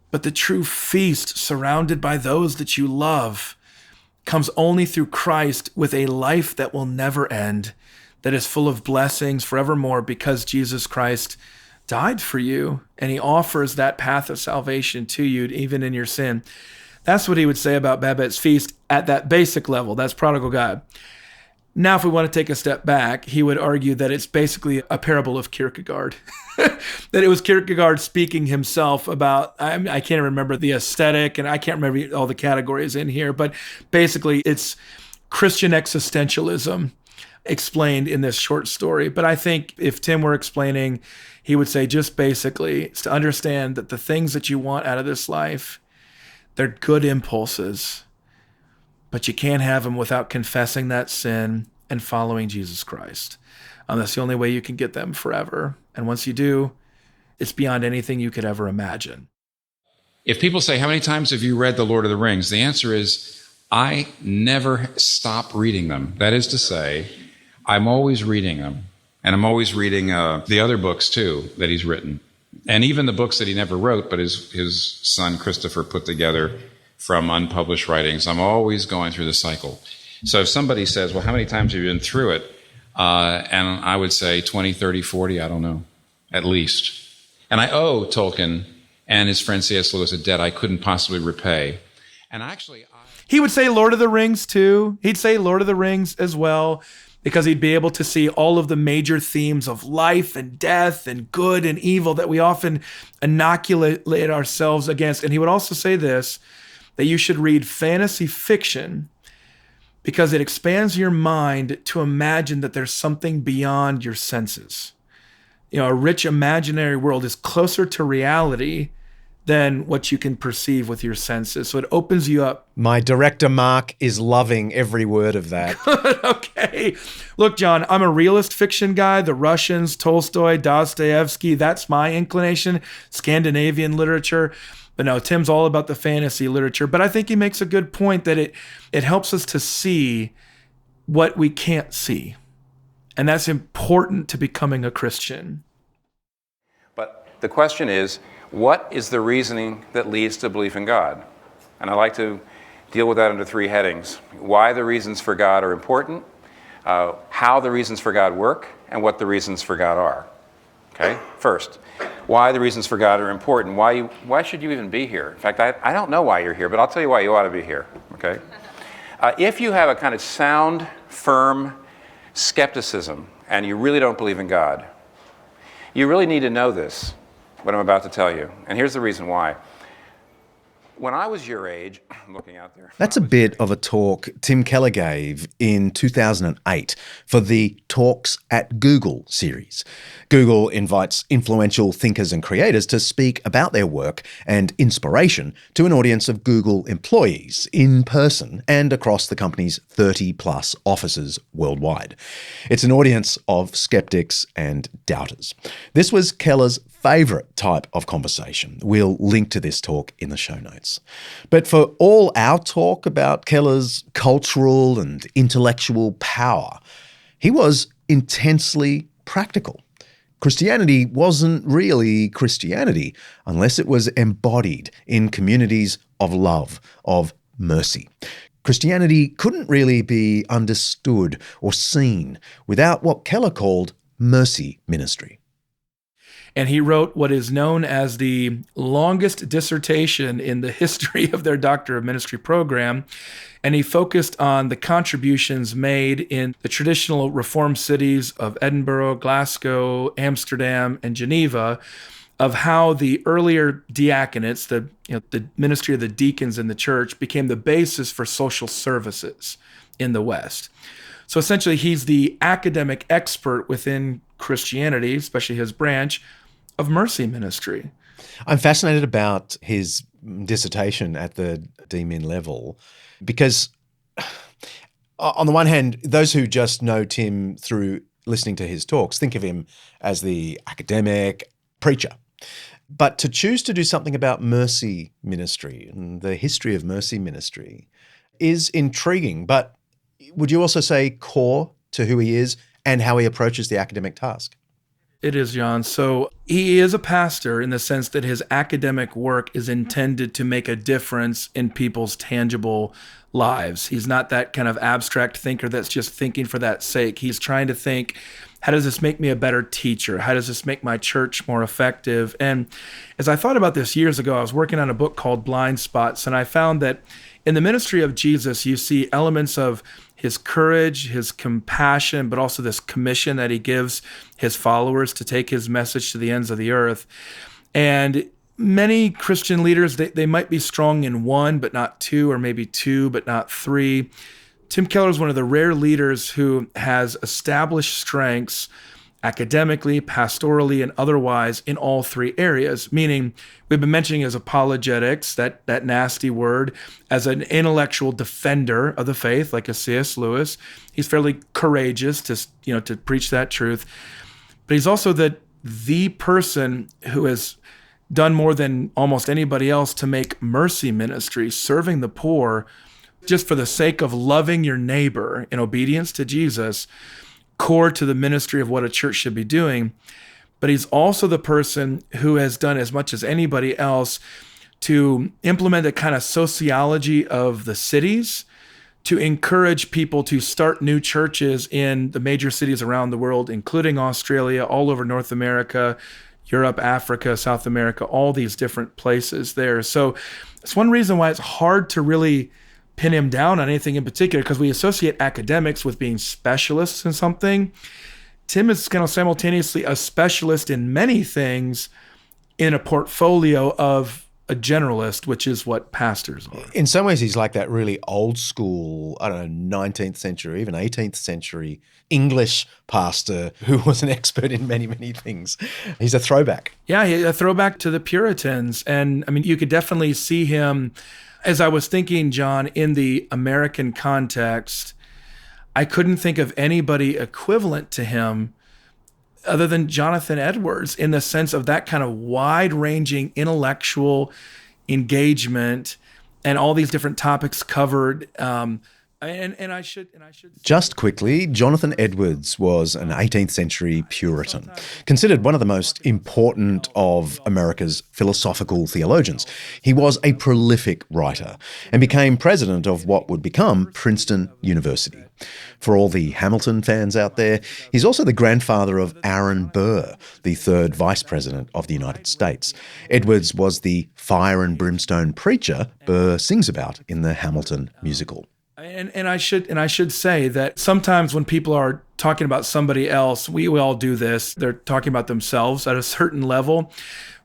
S3: But the true feast, surrounded by those that you love, comes only through Christ, with a life that will never end, that is full of blessings forevermore, because Jesus Christ died for you, and he offers that path of salvation to you, even in your sin. That's what he would say about Babette's Feast at that basic level. That's Prodigal God. Now, if we want to take a step back, he would argue that it's basically a parable of Kierkegaard. That it was Kierkegaard speaking himself about, I can't remember the aesthetic, and I can't remember all the categories in here, but basically it's Christian existentialism explained in this short story. But I think if Tim were explaining, he would say just basically it's to understand that the things that you want out of this life, they're good impulses, but you can't have them without confessing that sin and following Jesus Christ. That's the only way you can get them forever. And once you do, it's beyond anything you could ever imagine.
S6: If people say, how many times have you read The Lord of the Rings? The answer is, I never stop reading them. That is to say, I'm always reading them. And I'm always reading the other books, too, that he's written. And even the books that he never wrote, but his son Christopher put together from unpublished writings. I'm always going through the cycle. So if somebody says, well, how many times have you been through it? And I would say 20, 30, 40, I don't know, at least. And I owe Tolkien and his friend C.S. Lewis a debt I couldn't possibly repay. And actually,
S3: he would say Lord of the Rings too. He'd say Lord of the Rings as well, because he'd be able to see all of the major themes of life and death and good and evil that we often inoculate ourselves against. And he would also say this, that you should read fantasy fiction because it expands your mind to imagine that there's something beyond your senses. A rich imaginary world is closer to reality than what you can perceive with your senses. So it opens you up.
S1: My director, Mark, is loving every word of that.
S3: Okay. Look, John, I'm a realist fiction guy. The Russians, Tolstoy, Dostoevsky, that's my inclination. Scandinavian literature. But no, Tim's all about the fantasy literature. But I think he makes a good point that it helps us to see what we can't see. And that's important to becoming a Christian.
S6: But the question is, what is the reasoning that leads to belief in God? And I like to deal with that under three headings. Why the reasons for God are important, how the reasons for God work, and what the reasons for God are. Okay? First, why the reasons for God are important. Why should you even be here? In fact, I don't know why you're here, but I'll tell you why you ought to be here. Okay? If you have a kind of sound, firm skepticism, and you really don't believe in God, you really need to know this, what I'm about to tell you. And here's the reason why. When I was your age, I'm looking out there.
S1: That's a bit of a talk Tim Keller gave in 2008 for the Talks at Google series. Google invites influential thinkers and creators to speak about their work and inspiration to an audience of Google employees in person and across the company's 30-plus offices worldwide. It's an audience of skeptics and doubters. This was Keller's favourite type of conversation. We'll link to this talk in the show notes. But for all our talk about Keller's cultural and intellectual power, he was intensely practical. Christianity wasn't really Christianity unless it was embodied in communities of love, of mercy. Christianity couldn't really be understood or seen without what Keller called mercy ministry.
S3: And he wrote what is known as the longest dissertation in the history of their Doctor of Ministry program. And he focused on the contributions made in the traditional Reformed cities of Edinburgh, Glasgow, Amsterdam, and Geneva, of how the earlier diaconates, the ministry of the deacons in the church, became the basis for social services in the West. So essentially, he's the academic expert within Christianity, especially his branch, of mercy ministry.
S1: I'm fascinated about his dissertation at the DMin level because, on the one hand, those who just know Tim through listening to his talks think of him as the academic preacher. But to choose to do something about mercy ministry and the history of mercy ministry is intriguing, but would you also say core to who he is and how he approaches the academic task?
S3: It is, John. So he is a pastor in the sense that his academic work is intended to make a difference in people's tangible lives. He's not that kind of abstract thinker that's just thinking for that sake. He's trying to think, how does this make me a better teacher? How does this make my church more effective? And as I thought about this years ago, I was working on a book called Blind Spots, and I found that in the ministry of Jesus, you see elements of his courage, his compassion, but also this commission that he gives his followers to take his message to the ends of the earth. And many Christian leaders, they might be strong in one, but not two, or maybe two, but not three. Tim Keller is one of the rare leaders who has established strengths academically, pastorally, and otherwise in all three areas, meaning we've been mentioning his apologetics, that nasty word, as an intellectual defender of the faith, like a C.S. Lewis. He's fairly courageous to preach that truth. But he's also the person who has done more than almost anybody else to make mercy ministry, serving the poor, just for the sake of loving your neighbor in obedience to Jesus, core to the ministry of what a church should be doing. But he's also the person who has done as much as anybody else to implement a kind of sociology of the cities, to encourage people to start new churches in the major cities around the world, including Australia, all over North America, Europe, Africa, South America, all these different places there. So it's one reason why it's hard to really pin him down on anything in particular, because we associate academics with being specialists in something. Tim is kind of simultaneously a specialist in many things in a portfolio of a generalist, which is what pastors are.
S1: In some ways, he's like that really old school, 19th century, even 18th century English pastor who was an expert in many, many things. He's a throwback.
S3: Yeah, a throwback to the Puritans. And I mean, you could definitely see him. As I was thinking, John, in the American context, I couldn't think of anybody equivalent to him other than Jonathan Edwards, in the sense of that kind of wide-ranging intellectual engagement and all these different topics covered, And I should
S1: Just quickly, Jonathan Edwards was an 18th century Puritan, considered one of the most important of America's philosophical theologians. He was a prolific writer and became president of what would become Princeton University. For all the Hamilton fans out there, he's also the grandfather of Aaron Burr, the third vice president of the United States. Edwards was the fire and brimstone preacher Burr sings about in the Hamilton musical.
S3: And I should say that sometimes when people are talking about somebody else, we all do this. They're talking about themselves at a certain level.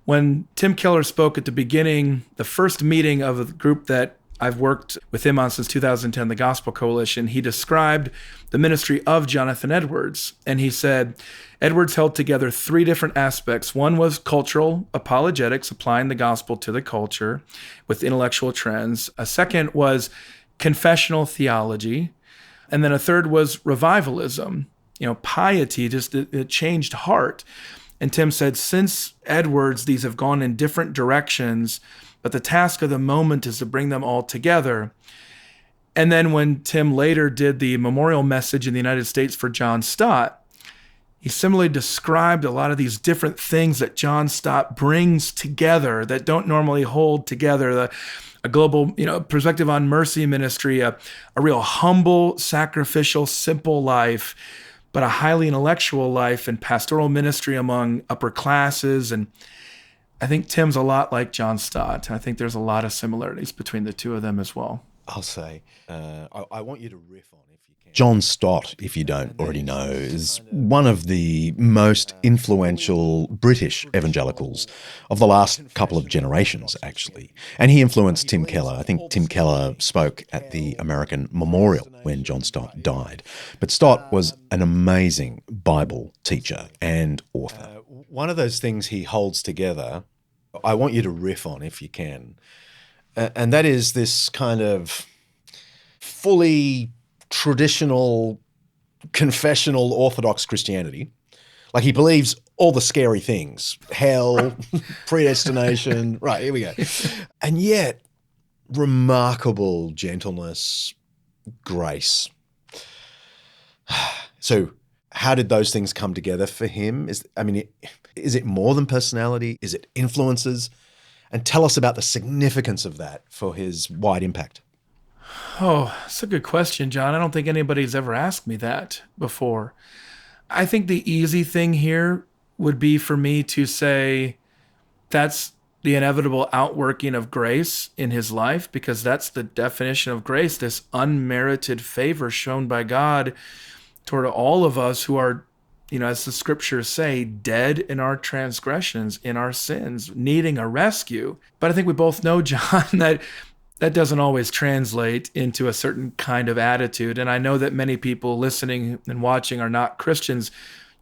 S3: When Tim Keller spoke at the beginning, the first meeting of a group that I've worked with him on since 2010, the Gospel Coalition, he described the ministry of Jonathan Edwards. And he said, Edwards held together three different aspects. One was cultural apologetics, applying the gospel to the culture with intellectual trends. A second was confessional theology. And then a third was revivalism, piety, just it changed heart. And Tim said, since Edwards, these have gone in different directions, but the task of the moment is to bring them all together. And then when Tim later did the memorial message in the United States for John Stott, he similarly described a lot of these different things that John Stott brings together that don't normally hold together. A global, perspective on mercy ministry, a real humble, sacrificial, simple life, but a highly intellectual life and pastoral ministry among upper classes. And I think Tim's a lot like John Stott. I think there's a lot of similarities between the two of them as well.
S1: I'll say, I want you to riff on, if you can. John Stott, if you don't already know, is one of the most influential British evangelicals of the last couple of generations, actually. And he influenced Tim Keller. I think Tim Keller spoke at the American Memorial when John Stott died. But Stott was an amazing Bible teacher and author. One of those things he holds together, I want you to riff on, if you can, and that is this kind of fully traditional, confessional, Orthodox Christianity. Like, he believes all the scary things, hell, predestination, right, here we go. And yet, remarkable gentleness, grace. So how did those things come together for him? Is it more than personality? Is it influences? And tell us about the significance of that for his wide impact.
S3: Oh, that's a good question, John. I don't think anybody's ever asked me that before. I think the easy thing here would be for me to say that's the inevitable outworking of grace in his life, because that's the definition of grace, this unmerited favor shown by God toward all of us who are, as the scriptures say, dead in our transgressions, in our sins, needing a rescue. But I think we both know, John, that doesn't always translate into a certain kind of attitude. And I know that many people listening and watching are not Christians.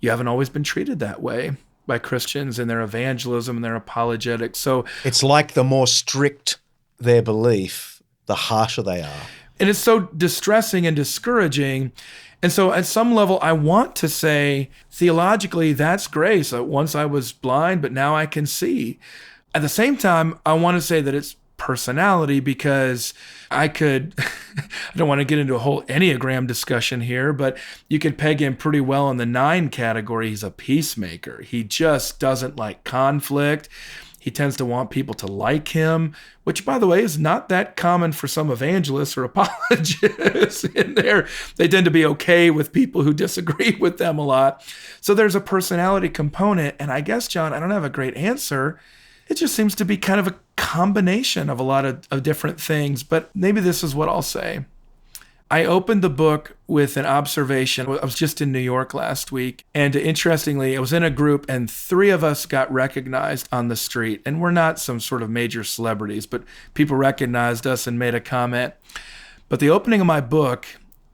S3: You haven't always been treated that way by Christians in their evangelism and their apologetics. So
S1: it's like the more strict their belief, the harsher they are.
S3: And it's so distressing and discouraging. And so at some level, I want to say, theologically, that's grace. Once I was blind, but now I can see. At the same time, I want to say that it's personality, because I don't want to get into a whole Enneagram discussion here, but you could peg him pretty well in the 9 category. He's a peacemaker. He just doesn't like conflict. He tends to want people to like him, which, by the way, is not that common for some evangelists or apologists in there. They tend to be okay with people who disagree with them a lot. So there's a personality component. And I guess, John, I don't have a great answer. It just seems to be kind of a combination of a lot of different things. But maybe this is what I'll say. I opened the book with an observation. I was just in New York last week, and interestingly, I was in a group, and 3 of us got recognized on the street. And we're not some sort of major celebrities, but people recognized us and made a comment. But the opening of my book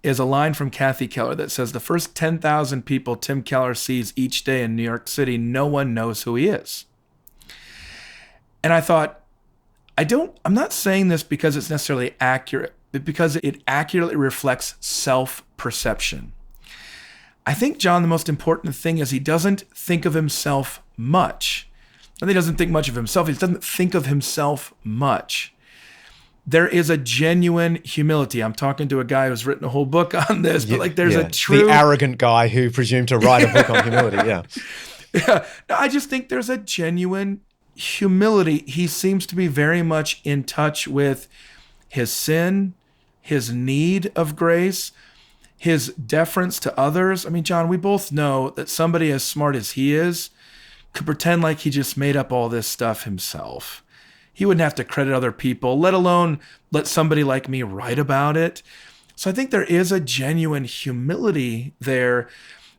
S3: is a line from Kathy Keller that says, the first 10,000 people Tim Keller sees each day in New York City, no one knows who he is. And I thought, I'm not saying this because it's necessarily accurate, but because it accurately reflects self-perception. I think, John, the most important thing is he doesn't think of himself much. And he doesn't think much of himself. He doesn't think of himself much. there is a genuine humility. I'm talking to a guy who's written a whole book on this, but like there's a true...
S1: The arrogant guy who presumed to write a book on humility, yeah.
S3: Yeah, no, I just think there's a genuine humility. He seems to be very much in touch with his sin, his need of grace, his deference to others. I mean, John, we both know that somebody as smart as he is could pretend like he just made up all this stuff himself. He wouldn't have to credit other people, let alone let somebody like me write about it. So I think there is a genuine humility there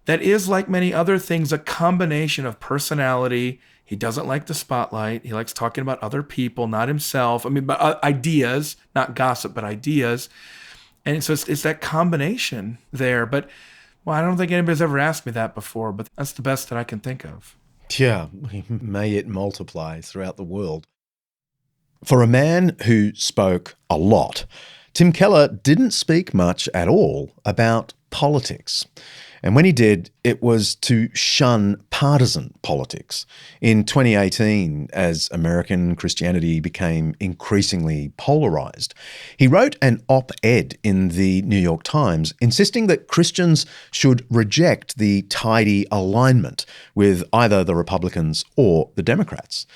S3: that is, like many other things, a combination of personality. He doesn't like the spotlight. He likes talking about other people, not himself. I mean, but ideas, not gossip, but ideas. And so it's that combination there. But, well, I don't think anybody's ever asked me that before, but that's the best that I can think of.
S1: Yeah, may it multiply throughout the world. For a man who spoke a lot, Tim Keller didn't speak much at all about politics. And when he did, it was to shun partisan politics. In 2018, as American Christianity became increasingly polarized, he wrote an op-ed in the New York Times insisting that Christians should reject the tidy alignment with either the Republicans or the Democrats.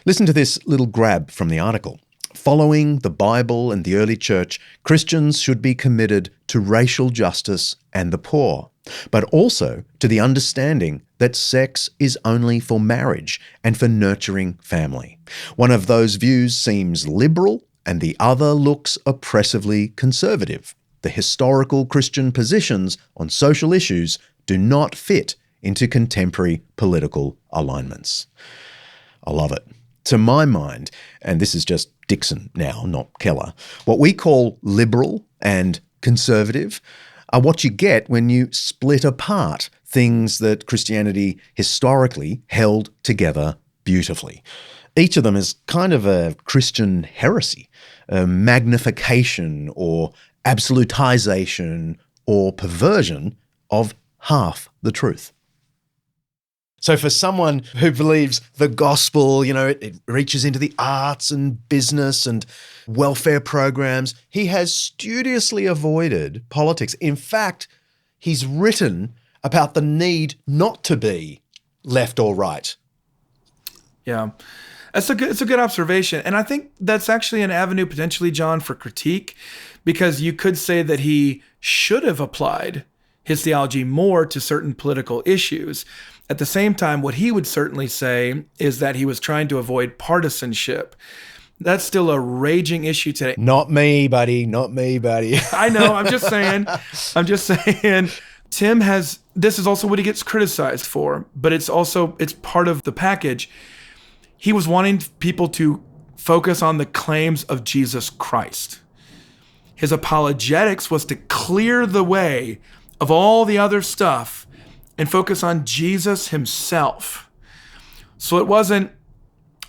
S1: Listen to this little grab from the article. Following the Bible and the early church, Christians should be committed to racial justice and the poor, but also to the understanding that sex is only for marriage and for nurturing family. One of those views seems liberal and the other looks oppressively conservative. The historical Christian positions on social issues do not fit into contemporary political alignments. I love it. To my mind, and this is just Dickson now, not Keller, what we call liberal and conservative are what you get when you split apart things that Christianity historically held together beautifully. Each of them is kind of a Christian heresy, a magnification or absolutization or perversion of half the truth. So for someone who believes the gospel, it reaches into the arts and business and welfare programs, he has studiously avoided politics. In fact, he's written about the need not to be left or right.
S3: Yeah, it's a good observation. And I think that's actually an avenue potentially, John, for critique, because you could say that he should have applied his theology more to certain political issues. At the same time, what he would certainly say is that he was trying to avoid partisanship. That's still a raging issue today.
S1: Not me, buddy. Not me, buddy.
S3: I know. I'm just saying. Tim this is also what he gets criticized for, but it's part of the package. He was wanting people to focus on the claims of Jesus Christ. His apologetics was to clear the way of all the other stuff and focus on Jesus himself. So it wasn't,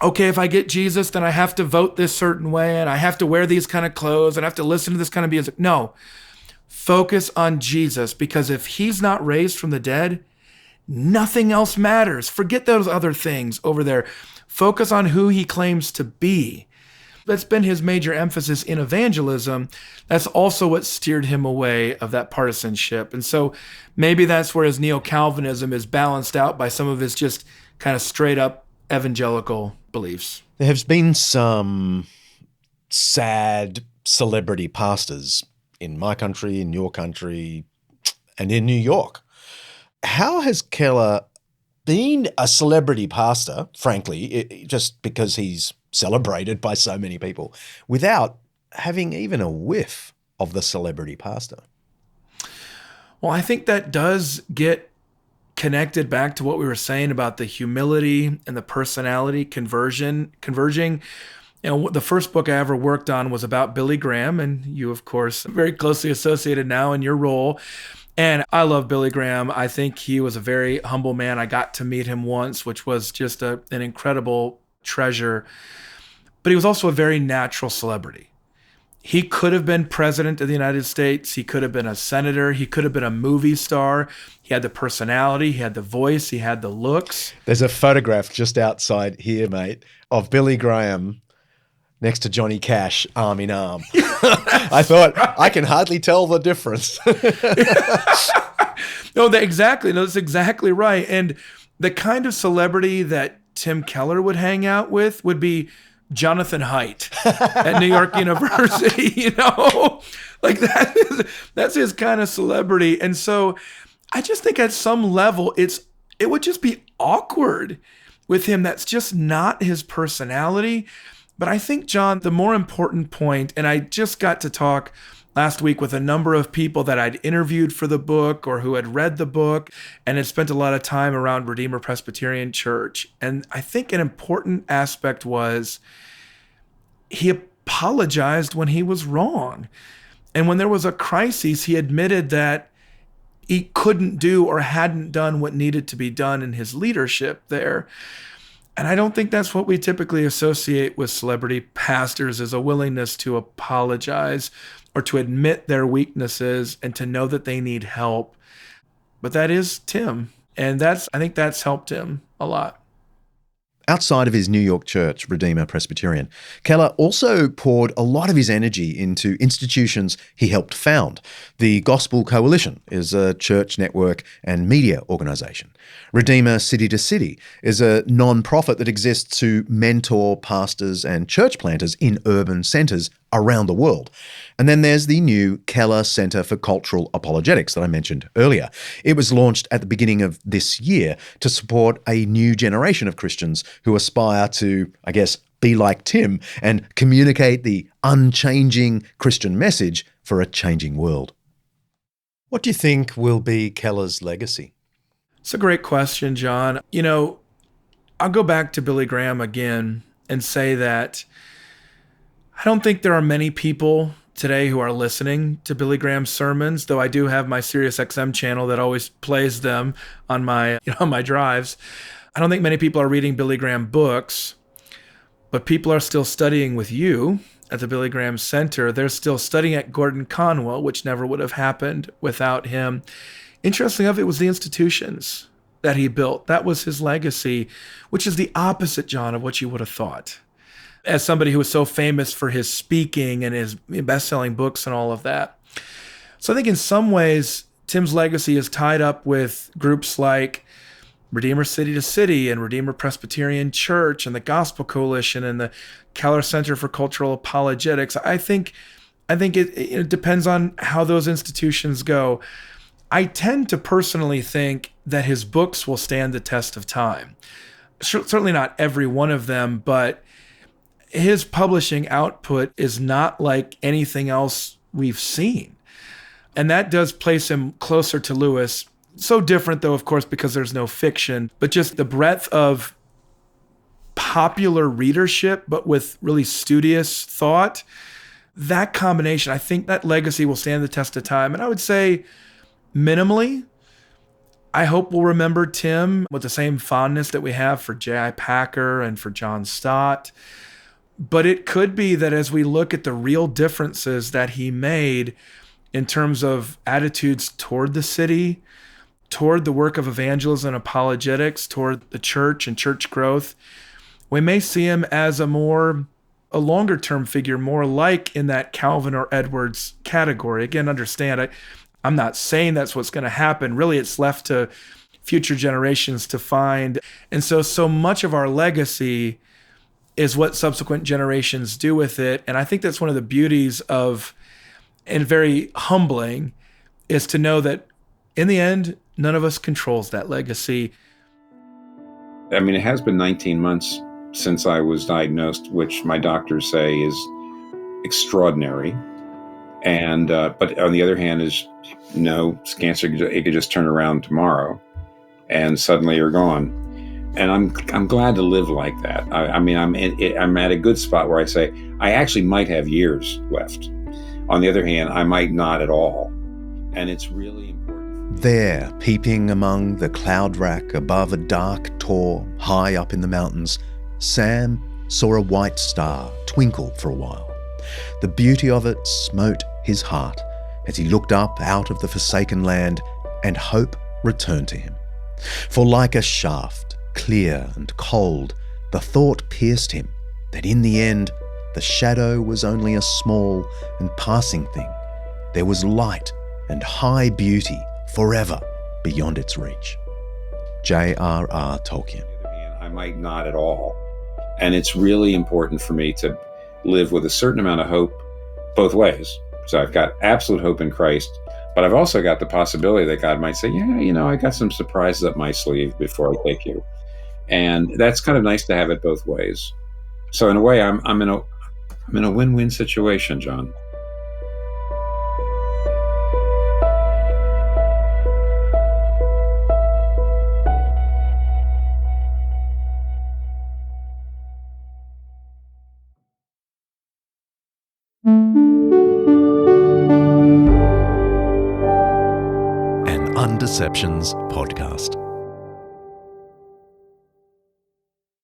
S3: okay, if I get Jesus, then I have to vote this certain way and I have to wear these kind of clothes and I have to listen to this kind of music. No, focus on Jesus, because if he's not raised from the dead, nothing else matters. Forget those other things over there. Focus on who he claims to be. That's been his major emphasis in evangelism. That's also what steered him away of that partisanship. And so maybe that's where his neo-Calvinism is balanced out by some of his just kind of straight up evangelical beliefs.
S1: There have been some sad celebrity pastors in my country, in your country, and in New York. How has Keller been a celebrity pastor, frankly, just because he's celebrated by so many people, without having even a whiff of the celebrity pastor?
S3: Well, I think that does get connected back to what we were saying about the humility and the personality converging. The first book I ever worked on was about Billy Graham, and you, of course, are very closely associated now in your role. And I love Billy Graham. I think he was a very humble man. I got to meet him once, which was just an incredible treasure. But he was also a very natural celebrity. He could have been president of the United States. He could have been a senator. He could have been a movie star. He had the personality. He had the voice. He had the looks.
S1: There's a photograph just outside here, mate, of Billy Graham Next to Johnny Cash, arm in arm. I thought, I can hardly tell the difference.
S3: No, that's exactly right. And the kind of celebrity that Tim Keller would hang out with would be Jonathan Haidt at New York University, Like that's his kind of celebrity. And so I just think at some level it would just be awkward with him. That's just not his personality. But I think, John, the more important point, and I just got to talk last week with a number of people that I'd interviewed for the book or who had read the book and had spent a lot of time around Redeemer Presbyterian Church. And I think an important aspect was he apologized when he was wrong. And when there was a crisis, he admitted that he couldn't do or hadn't done what needed to be done in his leadership there. And I don't think that's what we typically associate with celebrity pastors, is a willingness to apologize or to admit their weaknesses and to know that they need help. But that is Tim. And I think that's helped him a lot.
S1: Outside of his New York church, Redeemer Presbyterian, Keller also poured a lot of his energy into institutions he helped found. The Gospel Coalition is a church network and media organisation. Redeemer City to City is a non-profit that exists to mentor pastors and church planters in urban centres around the world. And then there's the new Keller Centre for Cultural Apologetics that I mentioned earlier. It was launched at the beginning of this year to support a new generation of Christians who aspire to, I guess, be like Tim and communicate the unchanging Christian message for a changing world. What do you think will be Keller's legacy?
S3: It's a great question, John. I'll go back to Billy Graham again and say that I don't think there are many people today who are listening to Billy Graham's sermons, though I do have my SiriusXM channel that always plays them on my drives. I don't think many people are reading Billy Graham books, but people are still studying with you at the Billy Graham Center. They're still studying at Gordon Conwell, which never would have happened without him. Interestingly enough, it was the institutions that he built. That was his legacy, which is the opposite, John, of what you would have thought. As somebody who was so famous for his speaking and his best-selling books and all of that. So I think in some ways, Tim's legacy is tied up with groups like Redeemer City to City and Redeemer Presbyterian Church and the Gospel Coalition and the Keller Center for Cultural Apologetics. I think it depends on how those institutions go. I tend to personally think that his books will stand the test of time. Certainly not every one of them, but his publishing output is not like anything else we've seen. And that does place him closer to Lewis. So different, though, of course, because there's no fiction, but just the breadth of popular readership, but with really studious thought, that combination, I think that legacy will stand the test of time. And I would say, minimally, I hope we'll remember Tim with the same fondness that we have for J.I. Packer and for John Stott. But it could be that as we look at the real differences that he made in terms of attitudes toward the city, toward the work of evangelism and apologetics, toward the church and church growth, we may see him as a longer-term figure, more like in that Calvin or Edwards category. Again, understand, I'm not saying that's what's going to happen. Really, it's left to future generations to find. And so much of our legacy is what subsequent generations do with it. And I think that's one of the beauties of, and very humbling, is to know that in the end, none of us controls that legacy.
S2: I mean, it has been 19 months since I was diagnosed, which my doctors say is extraordinary. And but on the other hand, is it's cancer. It could just turn around tomorrow, and suddenly you're gone. And I'm glad to live like that. I'm at a good spot where I say I actually might have years left. On the other hand, I might not at all, and it's really important.
S1: There, peeping among the cloud rack above a dark tor high up in the mountains, Sam saw a white star twinkle for a while. The beauty of it smote his heart as he looked up out of the forsaken land, and hope returned to him. For like a shaft, clear and cold, the thought pierced him that in the end the shadow was only a small and passing thing. There was light and high beauty forever beyond its reach. J.R.R. Tolkien.
S2: I might not at all. And it's really important for me to live with a certain amount of hope both ways. So I've got absolute hope in Christ, but I've also got the possibility that God might say, yeah, I got some surprises up my sleeve before I take you. And that's kind of nice to have it both ways. So in a way, I'm in a win-win situation, John.
S1: An Undeceptions podcast.